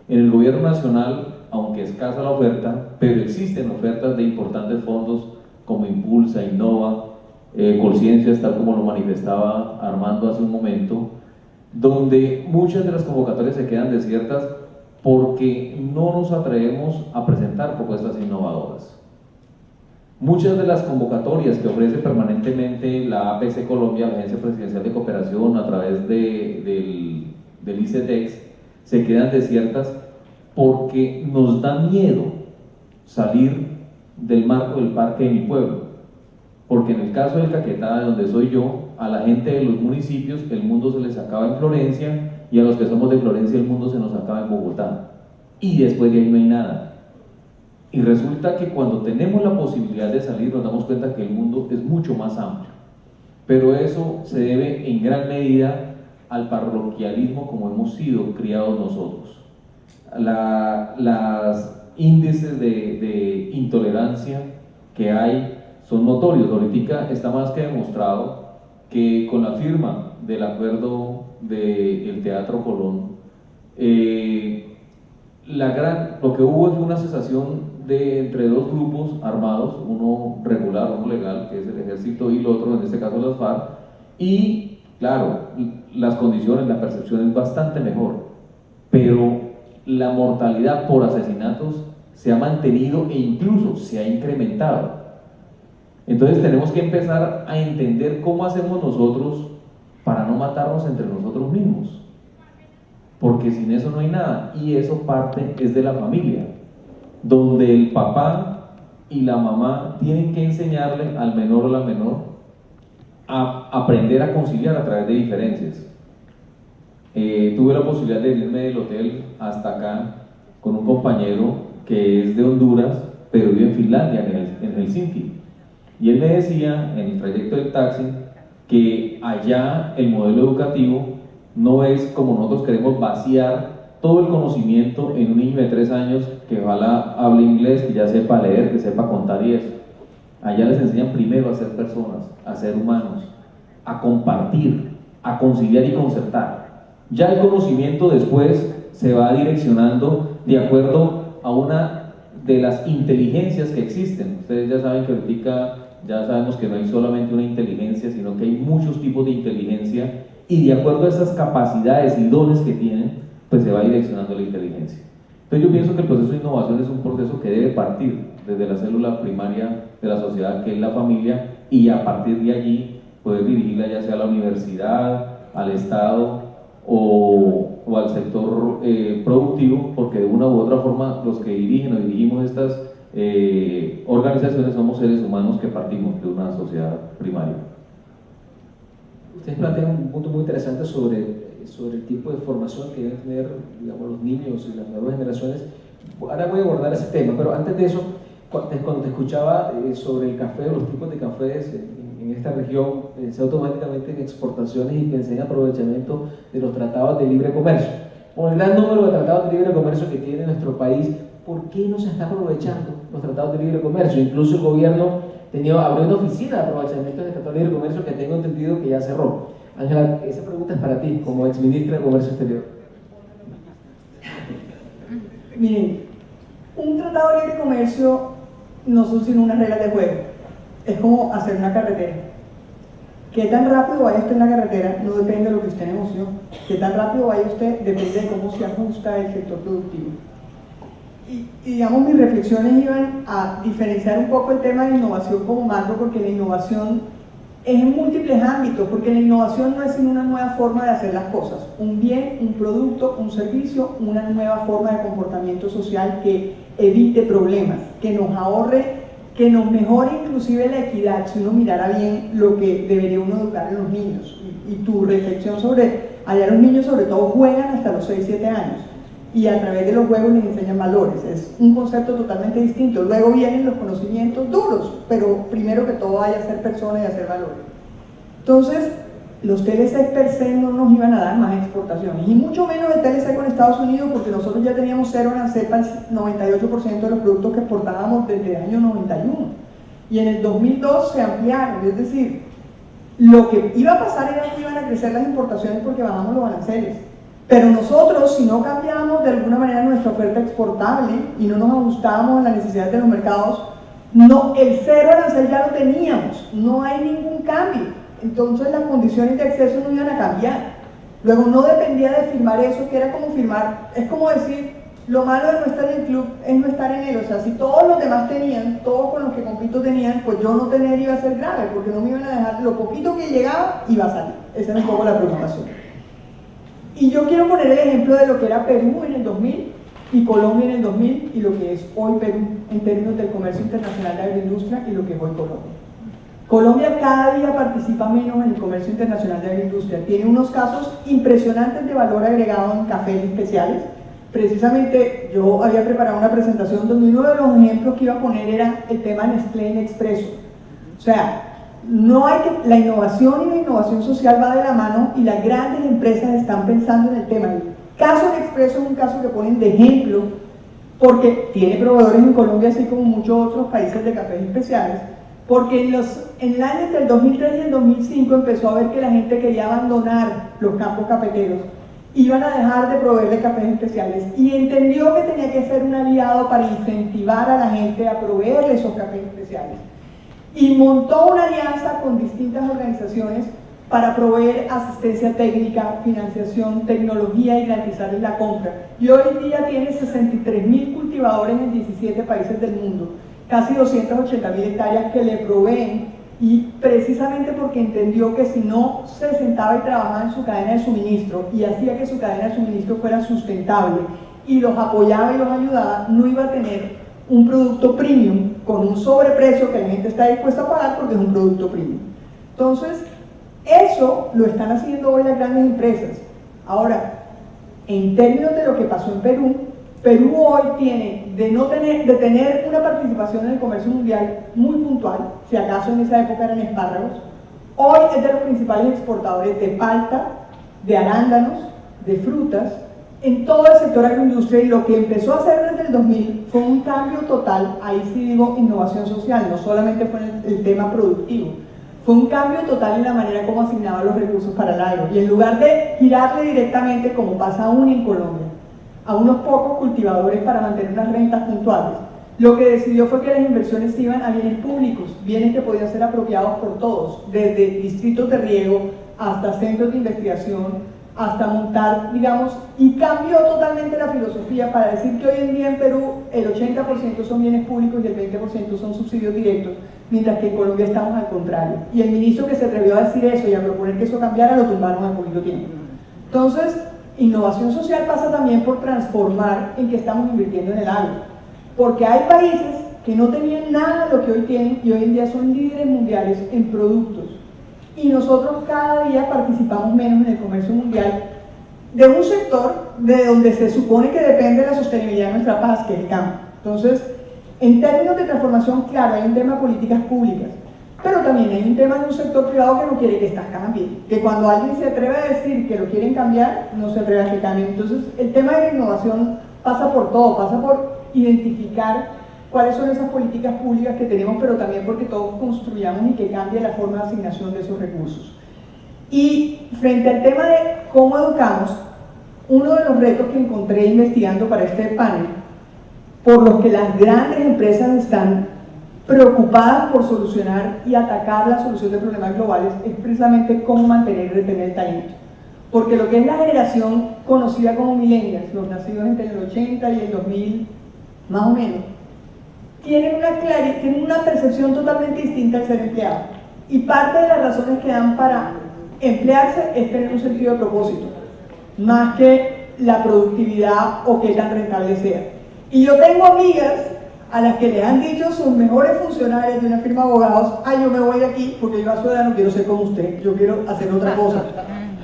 En el gobierno nacional, aunque escasa la oferta, pero existen ofertas de importantes fondos como Impulsa, Innova, Colciencias, tal como lo manifestaba Armando hace un momento, donde muchas de las convocatorias se quedan desiertas porque no nos atrevemos a presentar propuestas innovadoras. Muchas de las convocatorias que ofrece permanentemente la APC Colombia, la Agencia Presidencial de Cooperación, a través del ICETEX, se quedan desiertas porque nos da miedo salir del marco del parque de mi pueblo. Porque en el caso del Caquetá, de donde soy yo, a la gente de los municipios el mundo se les acaba en Florencia, y a los que somos de Florencia el mundo se nos acaba en Bogotá, y después de ahí no hay nada. Y resulta que cuando tenemos la posibilidad de salir nos damos cuenta que el mundo es mucho más amplio, pero eso se debe en gran medida al parroquialismo como hemos sido criados nosotros. Los índices de intolerancia que hay son notorios. Ahorita está más que demostrado que con la firma del acuerdo del Teatro Colón, lo que hubo es una cesación entre dos grupos armados, uno regular, uno legal, que es el ejército, y el otro, en este caso las FARC, y claro, las condiciones, la percepción es bastante mejor, pero la mortalidad por asesinatos se ha mantenido e incluso se ha incrementado. Entonces tenemos que empezar a entender cómo hacemos nosotros para no matarnos entre nosotros mismos, porque sin eso no hay nada, y eso parte es de la familia, donde el papá y la mamá tienen que enseñarle al menor o la menor a aprender a conciliar a través de diferencias. tuve la posibilidad de irme del hotel hasta acá con un compañero que es de Honduras, pero vive en Finlandia, en Helsinki. Y él me decía en el trayecto del taxi que allá el modelo educativo no es como nosotros queremos vaciar todo el conocimiento en un niño de 3 años que ojalá hable inglés, que ya sepa leer, que sepa contar y eso. Allá les enseñan primero a ser personas, a ser humanos, a compartir, a conciliar y concertar. Ya el conocimiento después se va direccionando de acuerdo a una de las inteligencias que existen. Ustedes ya saben que ahorita ya sabemos que no hay solamente una inteligencia, sino que hay muchos tipos de inteligencia, y de acuerdo a esas capacidades y dones que tienen, pues se va direccionando la inteligencia. Entonces yo pienso que el proceso de innovación es un proceso que debe partir desde la célula primaria de la sociedad, que es la familia, y a partir de allí poder dirigirla ya sea a la universidad, al Estado o al sector productivo, porque de una u otra forma los que dirigen o dirigimos estas organizaciones somos seres humanos que partimos de una sociedad primaria. Ustedes plantean un punto muy interesante sobre el tipo de formación que deben tener, digamos, los niños y las nuevas generaciones. Ahora voy a abordar ese tema, pero antes de eso, cuando te escuchaba sobre el café, los tipos de cafés en esta región, pensé automáticamente en exportaciones y pensé en aprovechamiento de los tratados de libre comercio. Con el gran número de tratados de libre comercio que tiene nuestro país, ¿por qué no se está aprovechando los tratados de libre comercio? Incluso el gobierno abrió una oficina de aprovechamiento de tratados de libre comercio que tengo entendido que ya cerró. Ángela, esa pregunta es para ti, como exministra de Comercio Exterior. Miren, un tratado de libre comercio no son sino unas reglas de juego. Es como hacer una carretera. Qué tan rápido vaya usted en la carretera no depende de lo que usted negoció. Qué tan rápido vaya usted depende de cómo se ajusta el sector productivo. Y digamos, mis reflexiones iban a diferenciar un poco el tema de innovación como macro, porque la innovación es en múltiples ámbitos, porque la innovación no es sino una nueva forma de hacer las cosas, un bien, un producto, un servicio, una nueva forma de comportamiento social que evite problemas, que nos ahorre, que nos mejore inclusive la equidad, si uno mirara bien lo que debería uno educar a los niños. Y tu reflexión sobre, allá los niños sobre todo juegan hasta los 6-7 años, y a través de los juegos les enseñan valores, es un concepto totalmente distinto. Luego vienen los conocimientos duros, pero primero que todo hay a ser persona y a ser valores. Entonces, los TLC per se no nos iban a dar más exportaciones, y mucho menos el TLC con Estados Unidos, porque nosotros ya teníamos cero arancel para el 98% de los productos que exportábamos desde el año 91, y en el 2002 se ampliaron, es decir, lo que iba a pasar era que iban a crecer las importaciones porque bajamos los aranceles. Pero nosotros, si no cambiamos de alguna manera nuestra oferta exportable y no nos ajustábamos a las necesidades de los mercados, el cero arancel ya lo teníamos, no hay ningún cambio. Entonces las condiciones de acceso no iban a cambiar. Luego no dependía de firmar eso, que era como firmar, es como decir, lo malo de no estar en el club es no estar en él. O sea, si todos los demás tenían, todos con los que compito tenían, pues yo no tener iba a ser grave, porque no me iban a dejar, lo poquito que llegaba iba a salir. Esa era un poco la preocupación. Y yo quiero poner el ejemplo de lo que era Perú en el 2000 y Colombia en el 2000 y lo que es hoy Perú en términos del comercio internacional de agroindustria y lo que es hoy Colombia. Colombia cada día participa menos en el comercio internacional de agroindustria. Tiene unos casos impresionantes de valor agregado en cafés especiales. Precisamente yo había preparado una presentación donde uno de los ejemplos que iba a poner era el tema Nestlé Nespresso. O sea, la innovación y la innovación social va de la mano, y las grandes empresas están pensando en el tema. El caso Nespresso es un caso que ponen de ejemplo porque tiene proveedores en Colombia, así como muchos otros países de cafés especiales, porque en el año entre el 2003 y el 2005 empezó a ver que la gente quería abandonar los campos cafeteros, iban a dejar de proveerle cafés especiales, y entendió que tenía que ser un aliado para incentivar a la gente a proveerle esos cafés especiales. Y montó una alianza con distintas organizaciones para proveer asistencia técnica, financiación, tecnología y garantizarles la compra. Y hoy día tiene 63.000 cultivadores en 17 países del mundo, casi 280.000 hectáreas que le proveen, y precisamente porque entendió que si no se sentaba y trabajaba en su cadena de suministro y hacía que su cadena de suministro fuera sustentable y los apoyaba y los ayudaba, no iba a tener un producto premium con un sobreprecio que la gente está dispuesta a pagar porque es un producto premium. Entonces, eso lo están haciendo hoy las grandes empresas. Ahora, en términos de lo que pasó en Perú, Perú hoy tiene de tener una participación en el comercio mundial muy puntual, si acaso en esa época eran espárragos, hoy es de los principales exportadores de palta, de arándanos, de frutas, en todo el sector agroindustria, y lo que empezó a hacer desde el 2000 fue un cambio total, ahí sí digo innovación social, no solamente fue en el tema productivo, fue un cambio total en la manera como asignaba los recursos para el agro, y en lugar de girarle directamente, como pasa aún en Colombia, a unos pocos cultivadores para mantener unas rentas puntuales, lo que decidió fue que las inversiones iban a bienes públicos, bienes que podían ser apropiados por todos, desde distritos de riego hasta centros de investigación, hasta montar, digamos, y cambió totalmente la filosofía para decir que hoy en día en Perú el 80% son bienes públicos y el 20% son subsidios directos, mientras que en Colombia estamos al contrario. Y el ministro que se atrevió a decir eso y a proponer que eso cambiara, lo tumbaron al poquito tiempo. Entonces, innovación social pasa también por transformar en que estamos invirtiendo en el agro, porque hay países que no tenían nada de lo que hoy tienen y hoy en día son líderes mundiales en productos. Y nosotros cada día participamos menos en el comercio mundial de un sector de donde se supone que depende la sostenibilidad de nuestra paz, que es el campo. Entonces, en términos de transformación, claro, hay un tema de políticas públicas, pero también hay un tema de un sector privado que no quiere que estas cambien, que cuando alguien se atreve a decir que lo quieren cambiar, no se atreve a que cambien. Entonces, el tema de la innovación pasa por todo, pasa por identificar cuáles son esas políticas públicas que tenemos, pero también porque todos construyamos y que cambie la forma de asignación de esos recursos. Y frente al tema de cómo educamos, uno de los retos que encontré investigando para este panel, por los que las grandes empresas están preocupadas por solucionar y atacar la solución de problemas globales, es precisamente cómo mantener y retener el talento. Porque lo que es la generación conocida como millennials, los nacidos entre el 80 y el 2000, más o menos, tienen una percepción totalmente distinta al ser empleado. Y parte de las razones que dan para emplearse es tener un sentido de propósito, más que la productividad o qué tan rentable sea. Y yo tengo amigas a las que les han dicho sus mejores funcionarios de una firma de abogados: ay, yo me voy de aquí porque yo a su edad no quiero ser como usted, yo quiero hacer otra cosa.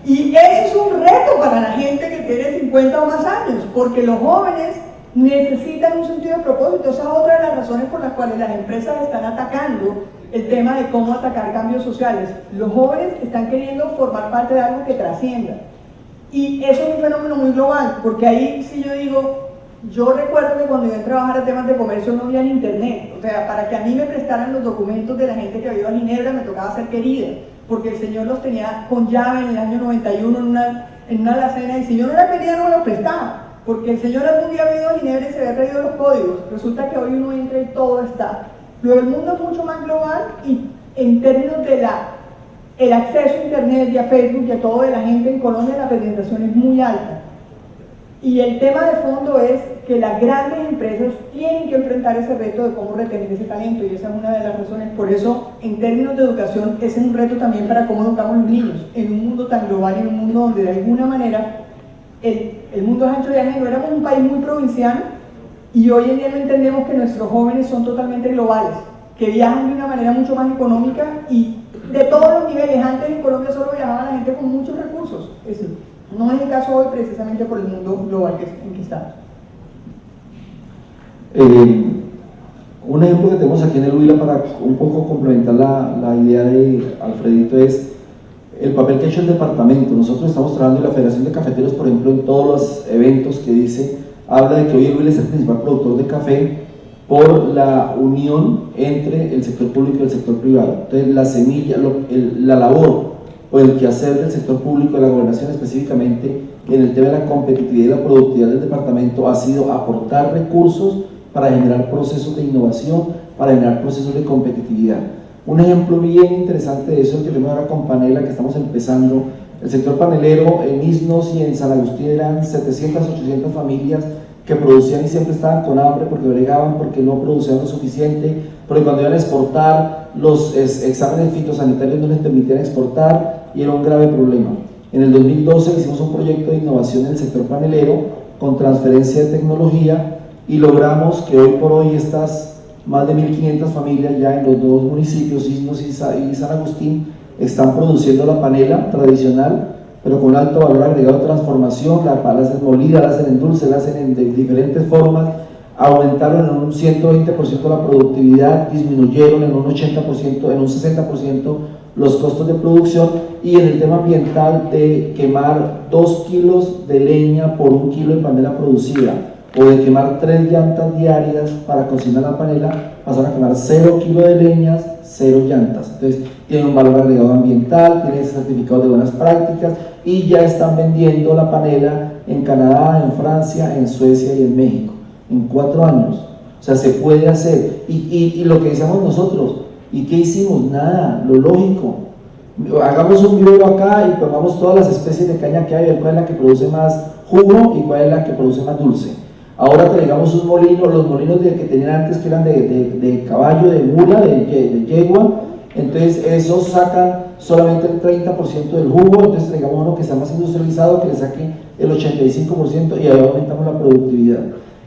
Y eso es un reto para la gente que tiene 50 o más años, porque los jóvenes necesitan un sentido de propósito. Esa es otra de las razones por las cuales las empresas están atacando el tema de cómo atacar cambios sociales. Los jóvenes están queriendo formar parte de algo que trascienda. Y eso es un fenómeno muy global, porque ahí sí yo digo, yo recuerdo que cuando iba a trabajar a temas de comercio no había en internet. O sea, para que a mí me prestaran los documentos de la gente que había ido a Ginebra me tocaba ser querida, porque el señor los tenía con llave en el año 91 en una alacena, y si yo no la quería no me los prestaba, porque el señor algún día había ido a Ginebra y se había traído los códigos. Resulta que hoy uno entra y todo está. Luego el mundo es mucho más global, y en términos de el acceso a internet y a Facebook y a todo de la gente en Colombia, la penetración es muy alta. Y el tema de fondo es que las grandes empresas tienen que enfrentar ese reto de cómo retener ese talento, y esa es una de las razones. Por eso, en términos de educación, ese es un reto también para cómo educamos a los niños en un mundo tan global, en un mundo donde de alguna manera el mundo es ancho de ajeno. Éramos un país muy provinciano y hoy en día no entendemos que nuestros jóvenes son totalmente globales, que viajan de una manera mucho más económica y de todos los niveles. Antes en Colombia solo viajaba la gente con muchos recursos. No es el caso hoy, precisamente por el mundo global en que estamos. Un ejemplo que tenemos aquí en el Huila para un poco complementar la idea de Alfredito es el papel que ha hecho el departamento. Nosotros estamos trabajando en la Federación de Cafeteros, por ejemplo, en todos los eventos que habla de que hoy el Huila es el principal productor de café por la unión entre el sector público y el sector privado. Entonces la semilla, la labor o el quehacer del sector público, de la gobernación específicamente, en el tema de la competitividad y la productividad del departamento ha sido aportar recursos para generar procesos de innovación, para generar procesos de competitividad. Un ejemplo bien interesante de eso es el que tenemos ahora con Panela, que estamos empezando. El sector panelero en Isnos y en San Agustín eran 700, 800 familias que producían y siempre estaban con hambre porque bregaban, porque no producían lo suficiente, porque cuando iban a exportar los exámenes fitosanitarios no les permitían exportar y era un grave problema. En el 2012 hicimos un proyecto de innovación en el sector panelero con transferencia de tecnología y logramos que hoy por hoy estas más de 1.500 familias ya en los dos municipios, Isnos y San Agustín, están produciendo la panela tradicional pero con alto valor agregado de transformación, la hacen molida, la hacen en dulce, la hacen de diferentes formas, aumentaron en un 120% la productividad, disminuyeron en un 80%, en un 60% los costos de producción, y en el tema ambiental de quemar 2 kilos de leña por 1 kilo de panela producida, o de quemar 3 llantas diarias para cocinar la panela, pasaron a quemar 0 kilos de leñas, 0 llantas. Entonces tiene un valor agregado ambiental, tiene certificados de buenas prácticas, y ya están vendiendo la panela en Canadá, en Francia, en Suecia y en México, en 4 años. O sea, se puede hacer. Y lo que decíamos nosotros, ¿y qué hicimos? Nada, lo lógico. Hagamos un video acá y pongamos todas las especies de caña que hay, ver cuál es la que produce más jugo y cuál es la que produce más dulce. Ahora traigamos un molino, los molinos que tenían antes, que eran de caballo, de mula, de yegua, entonces esos sacan solamente el 30% del jugo, entonces traigamos uno que sea más industrializado, que le saque el 85%, y ahí aumentamos la productividad.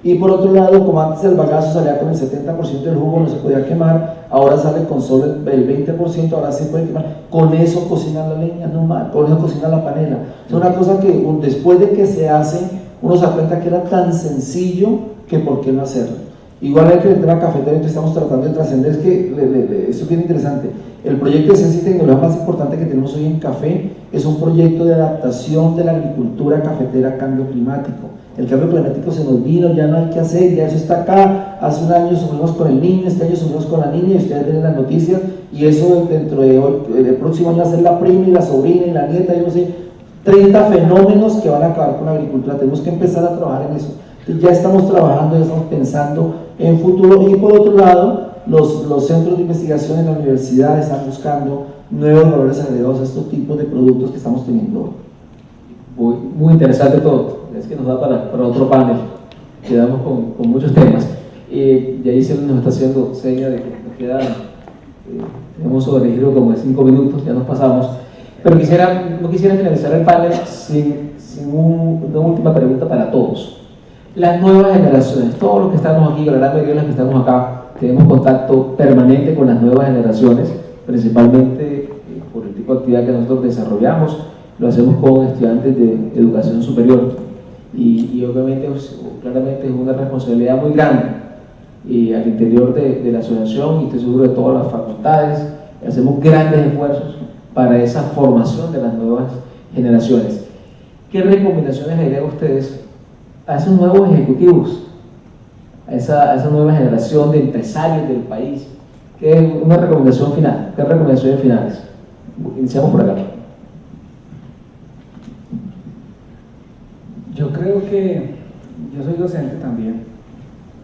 Y por otro lado, como antes el bagazo salía con el 70% del jugo, no se podía quemar, ahora sale con solo el 20%, ahora se puede quemar. Con eso cocinan la leña, no más, con eso cocinan la panela. Es una cosa que después de que se hace, uno se da cuenta que era tan sencillo que por qué no hacerlo. Igual que el tema cafetero que estamos tratando de trascender, es que esto es bien interesante. El proyecto de ciencia y tecnología más importante que tenemos hoy en café es un proyecto de adaptación de la agricultura cafetera a cambio climático. El cambio climático se nos vino, ya no hay que hacer, ya eso está acá. Hace un año sufrimos con el niño, este año sufrimos con la niña, y ustedes ven en las noticias, y eso dentro del próximo año va a ser la prima y la sobrina y la nieta, yo no sé, 30 fenómenos que van a acabar con la agricultura. Tenemos que empezar a trabajar en eso. Ya estamos trabajando, ya estamos pensando en futuro. Y por otro lado, los centros de investigación en la universidad están buscando nuevos valores agregados a estos tipos de productos que estamos teniendo hoy. Muy interesante todo, es que nos da para otro panel, quedamos con muchos temas. Y ahí se nos está haciendo seña de que nos queda, tenemos sobregiro como de 5 minutos, ya nos pasamos, pero no quisiera finalizar el panel sin una última pregunta para todos. Las nuevas generaciones, todos los que estamos aquí, la gran mayoría de los que estamos acá, tenemos contacto permanente con las nuevas generaciones, principalmente por el tipo de actividad que nosotros desarrollamos. Lo hacemos con estudiantes de educación superior, y obviamente, claramente es una responsabilidad muy grande al interior de la asociación, y estoy seguro de todas las facultades. Hacemos grandes esfuerzos para esa formación de las nuevas generaciones. ¿Qué recomendaciones harían ustedes a esos nuevos ejecutivos, a esa nueva generación de empresarios del país? ¿Qué es una recomendación final? ¿Qué recomendaciones finales? Iniciamos por acá. Yo creo que yo soy docente también.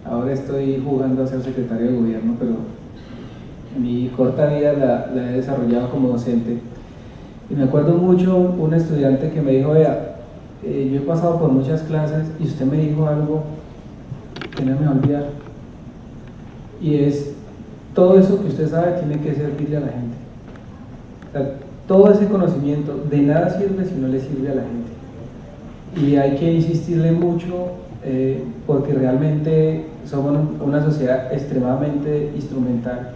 Ahora estoy jugando a ser secretario de gobierno, pero mi corta vida la he desarrollado como docente. Y me acuerdo mucho un estudiante que me dijo: vea, yo he pasado por muchas clases y usted me dijo algo que no me va a olvidar. Y es: todo eso que usted sabe tiene que servirle a la gente. O sea, todo ese conocimiento de nada sirve si no le sirve a la gente. Y hay que insistirle mucho, porque realmente somos una sociedad extremadamente instrumental,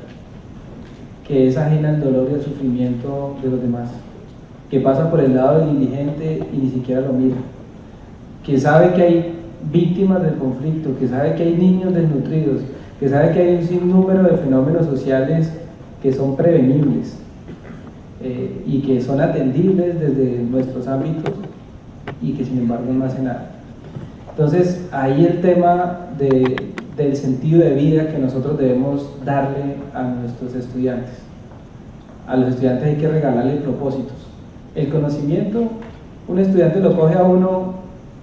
que es ajena al dolor y al sufrimiento de los demás, que pasa por el lado del indigente y ni siquiera lo mira, que sabe que hay víctimas del conflicto, que sabe que hay niños desnutridos, que sabe que hay un sinnúmero de fenómenos sociales que son prevenibles y que son atendibles desde nuestros ámbitos, y que sin embargo no hace nada. Entonces ahí el tema del sentido de vida que nosotros debemos darle a nuestros estudiantes. A los estudiantes hay que regalarle propósitos. El conocimiento, un estudiante lo coge a uno,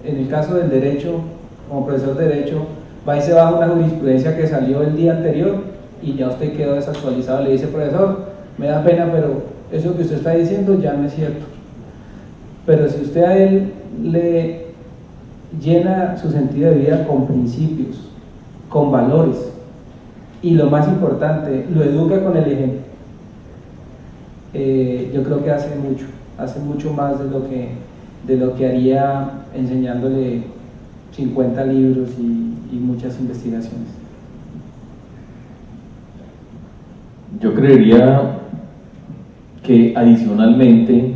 en el caso del derecho, como profesor de derecho, va y se baja una jurisprudencia que salió el día anterior y ya usted quedó desactualizado. Le dice: profesor, me da pena, pero eso que usted está diciendo ya no es cierto. Pero si usted a él le llena su sentido de vida con principios, con valores, y lo más importante, lo educa con el ejemplo, yo creo que hace mucho más de lo que haría enseñándole 50 libros y muchas investigaciones. Yo creería que adicionalmente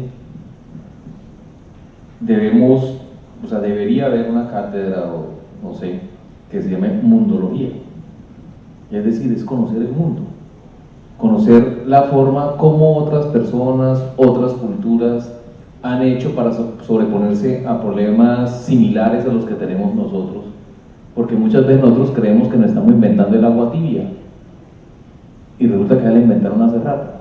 debería haber una cátedra, o no sé, que se llame mundología. Es decir, es conocer el mundo, conocer la forma como otras personas, otras culturas han hecho para sobreponerse a problemas similares a los que tenemos nosotros, porque muchas veces nosotros creemos que nos estamos inventando el agua tibia y resulta que ya la inventaron hace rato.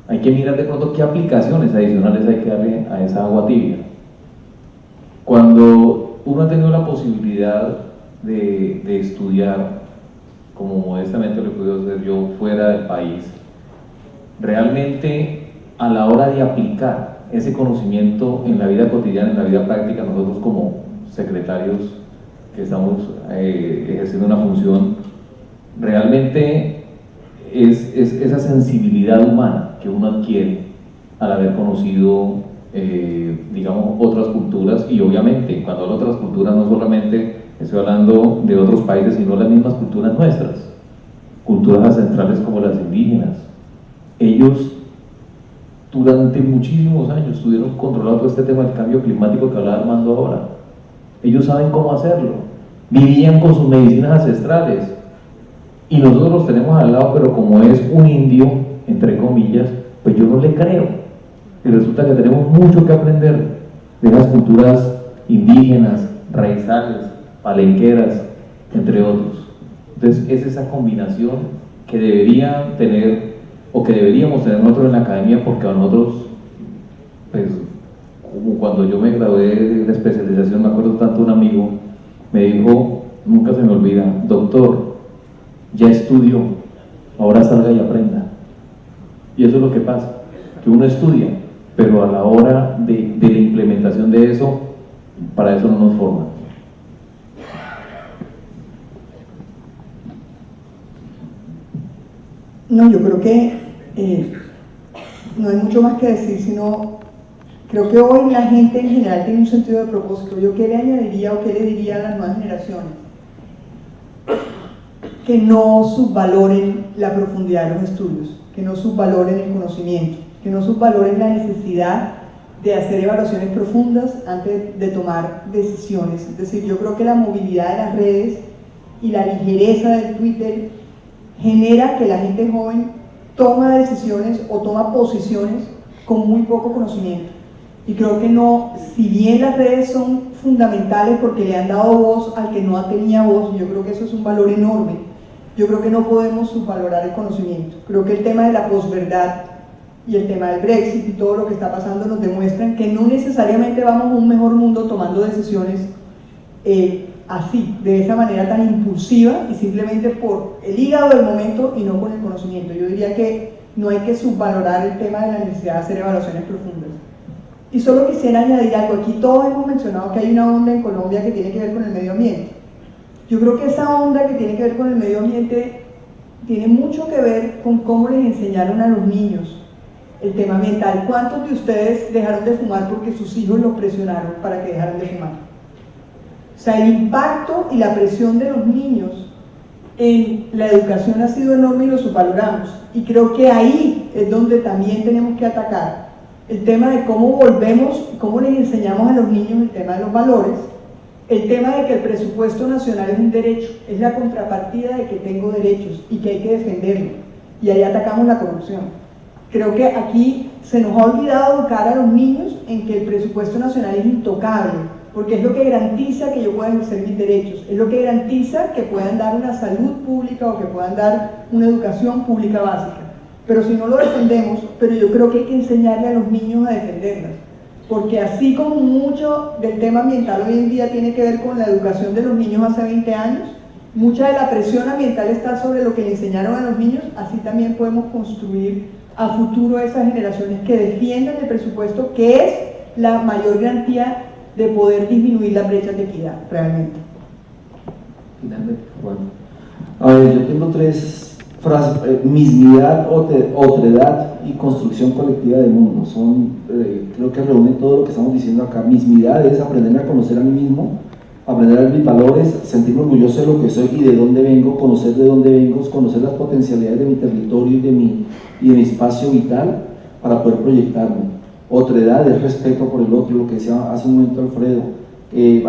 Hay que mirar de pronto qué aplicaciones adicionales hay que darle a esa agua tibia. Cuando uno ha tenido la posibilidad de estudiar, como modestamente lo he podido hacer yo fuera del país, realmente a la hora de aplicar ese conocimiento en la vida cotidiana, en la vida práctica, nosotros como secretarios que estamos ejerciendo una función, realmente es esa sensibilidad humana que uno adquiere al haber conocido, digamos, otras culturas. Y obviamente, cuando hablo de otras culturas, no solamente estoy hablando de otros países, sino las mismas culturas nuestras, culturas ancestrales como las indígenas. Ellos durante muchísimos años estuvieron controlando todo este tema del cambio climático que hablaba Armando ahora. Ellos saben cómo hacerlo, vivían con sus medicinas ancestrales y nosotros los tenemos al lado, pero como es un indio, entre comillas, pues yo no le creo. Y resulta que tenemos mucho que aprender de las culturas indígenas, raizales, palenqueras, entre otros. Entonces es esa combinación que deberían tener, o que deberíamos tener nosotros en la academia, porque a nosotros, pues, como cuando yo me gradué de la especialización, me acuerdo tanto un amigo, me dijo, nunca se me olvida, doctor, ya estudió, ahora salga y aprenda. Y eso es lo que pasa, que uno estudia, pero a la hora de la implementación de eso, para eso no nos forman. No, yo creo que no hay mucho más que decir, sino creo que hoy la gente en general tiene un sentido de propósito. ¿Yo qué le añadiría o qué le diría a las nuevas generaciones? Que no subvaloren la profundidad de los estudios, que no subvaloren el conocimiento, que no subvaloren la necesidad de hacer evaluaciones profundas antes de tomar decisiones. Es decir, yo creo que la movilidad de las redes y la ligereza del Twitter genera que la gente joven toma decisiones o toma posiciones con muy poco conocimiento. Y creo que no, si bien las redes son fundamentales porque le han dado voz al que no tenía voz, yo creo que eso es un valor enorme, yo creo que no podemos subvalorar el conocimiento. Creo que el tema de la posverdad y el tema del Brexit y todo lo que está pasando nos demuestran que no necesariamente vamos a un mejor mundo tomando decisiones así, de esa manera tan impulsiva y simplemente por el hígado del momento y no con el conocimiento. Yo diría que no hay que subvalorar el tema de la necesidad de hacer evaluaciones profundas. Y solo quisiera añadir algo, aquí todos hemos mencionado que hay una onda en Colombia que tiene que ver con el medio ambiente. Yo creo que esa onda que tiene que ver con el medio ambiente tiene mucho que ver con cómo les enseñaron a los niños el tema ambiental. ¿Cuántos de ustedes dejaron de fumar porque sus hijos los presionaron para que dejaran de fumar? O sea, el impacto y la presión de los niños en la educación ha sido enorme y lo subvaloramos. Y creo que ahí es donde también tenemos que atacar el tema de cómo volvemos, cómo les enseñamos a los niños el tema de los valores, el tema de que el presupuesto nacional es un derecho, es la contrapartida de que tengo derechos y que hay que defenderlo. Y ahí atacamos la corrupción. Creo que aquí se nos ha olvidado educar a los niños en que el presupuesto nacional es intocable, porque es lo que garantiza que yo pueda ejercer mis derechos, es lo que garantiza que puedan dar una salud pública o que puedan dar una educación pública básica. Pero si no lo defendemos, pero yo creo que hay que enseñarle a los niños a defenderlas, porque así como mucho del tema ambiental hoy en día tiene que ver con la educación de los niños hace 20 años, mucha de la presión ambiental está sobre lo que le enseñaron a los niños, así también podemos construir a futuro esas generaciones que defiendan el presupuesto, que es la mayor garantía de poder disminuir la brecha de equidad, realmente. Bueno, a ver, yo tengo tres frases: mismidad, otredad y construcción colectiva del mundo. Son, creo que reúnen todo lo que estamos diciendo acá. Mismidad es aprender a conocer a mí mismo, aprender a mis valores, sentirme orgulloso de lo que soy y de dónde vengo, conocer de dónde vengo, conocer las potencialidades de mi territorio y de mi espacio vital para poder proyectarme. Otredad es respeto por el otro, lo que decía hace un momento Alfredo,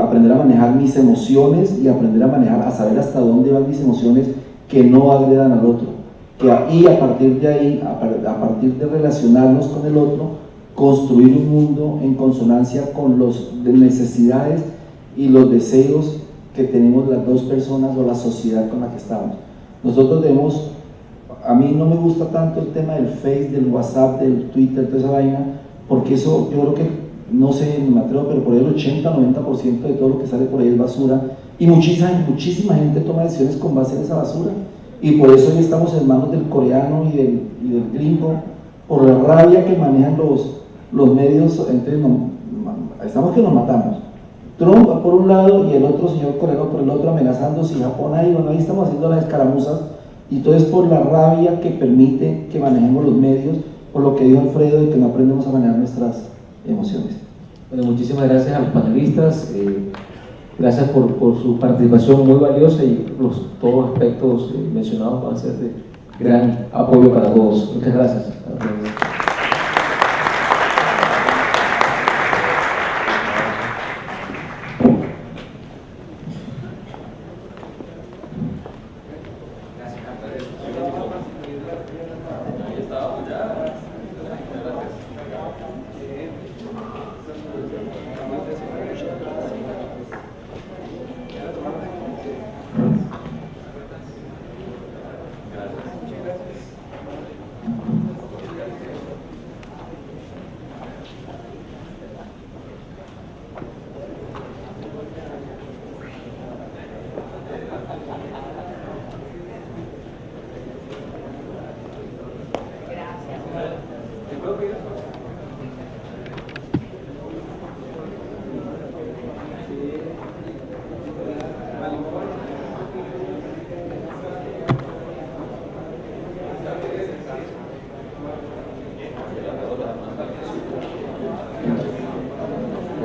aprender a manejar mis emociones y aprender a manejar, a saber hasta dónde van mis emociones que no agredan al otro. Y a partir de ahí, a partir de relacionarnos con el otro, construir un mundo en consonancia con las necesidades y los deseos que tenemos las dos personas o la sociedad con la que estamos. Nosotros debemos, a mí no me gusta tanto el tema del Face, del WhatsApp, del Twitter, toda esa vaina, porque eso yo creo que, no sé, me atrevo, pero por ahí el 80-90% de todo lo que sale por ahí es basura, y muchísima gente toma decisiones con base en esa basura, y por eso hoy estamos en manos del coreano y del gringo, por la rabia que manejan los medios. Entonces estamos que nos matamos. Trump por un lado y el otro señor coreano por el otro, amenazando, si Japón ahí, bueno, ahí estamos haciendo las escaramuzas, y todo es por la rabia que permite que manejemos los medios, por lo que dijo Alfredo, de que no aprendemos a manejar nuestras emociones. Bueno, muchísimas gracias a los panelistas, gracias por su participación muy valiosa, y todos los aspectos mencionados van a ser de gran apoyo para todos. Muchas gracias.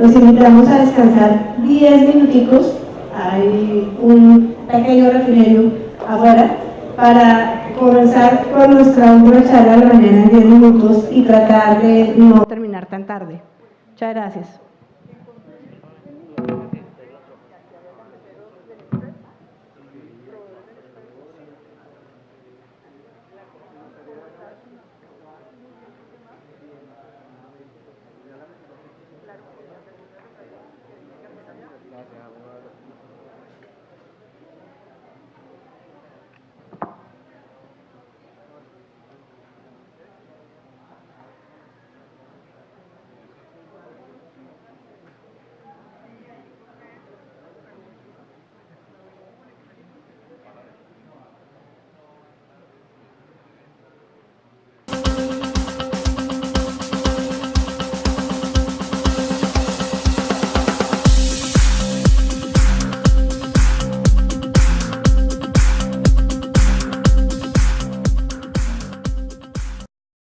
Los invitamos a descansar 10 minuticos, hay un pequeño refrigerio afuera para comenzar con nuestra última charla de la mañana en 10 minutos y tratar de no terminar tan tarde. Muchas gracias.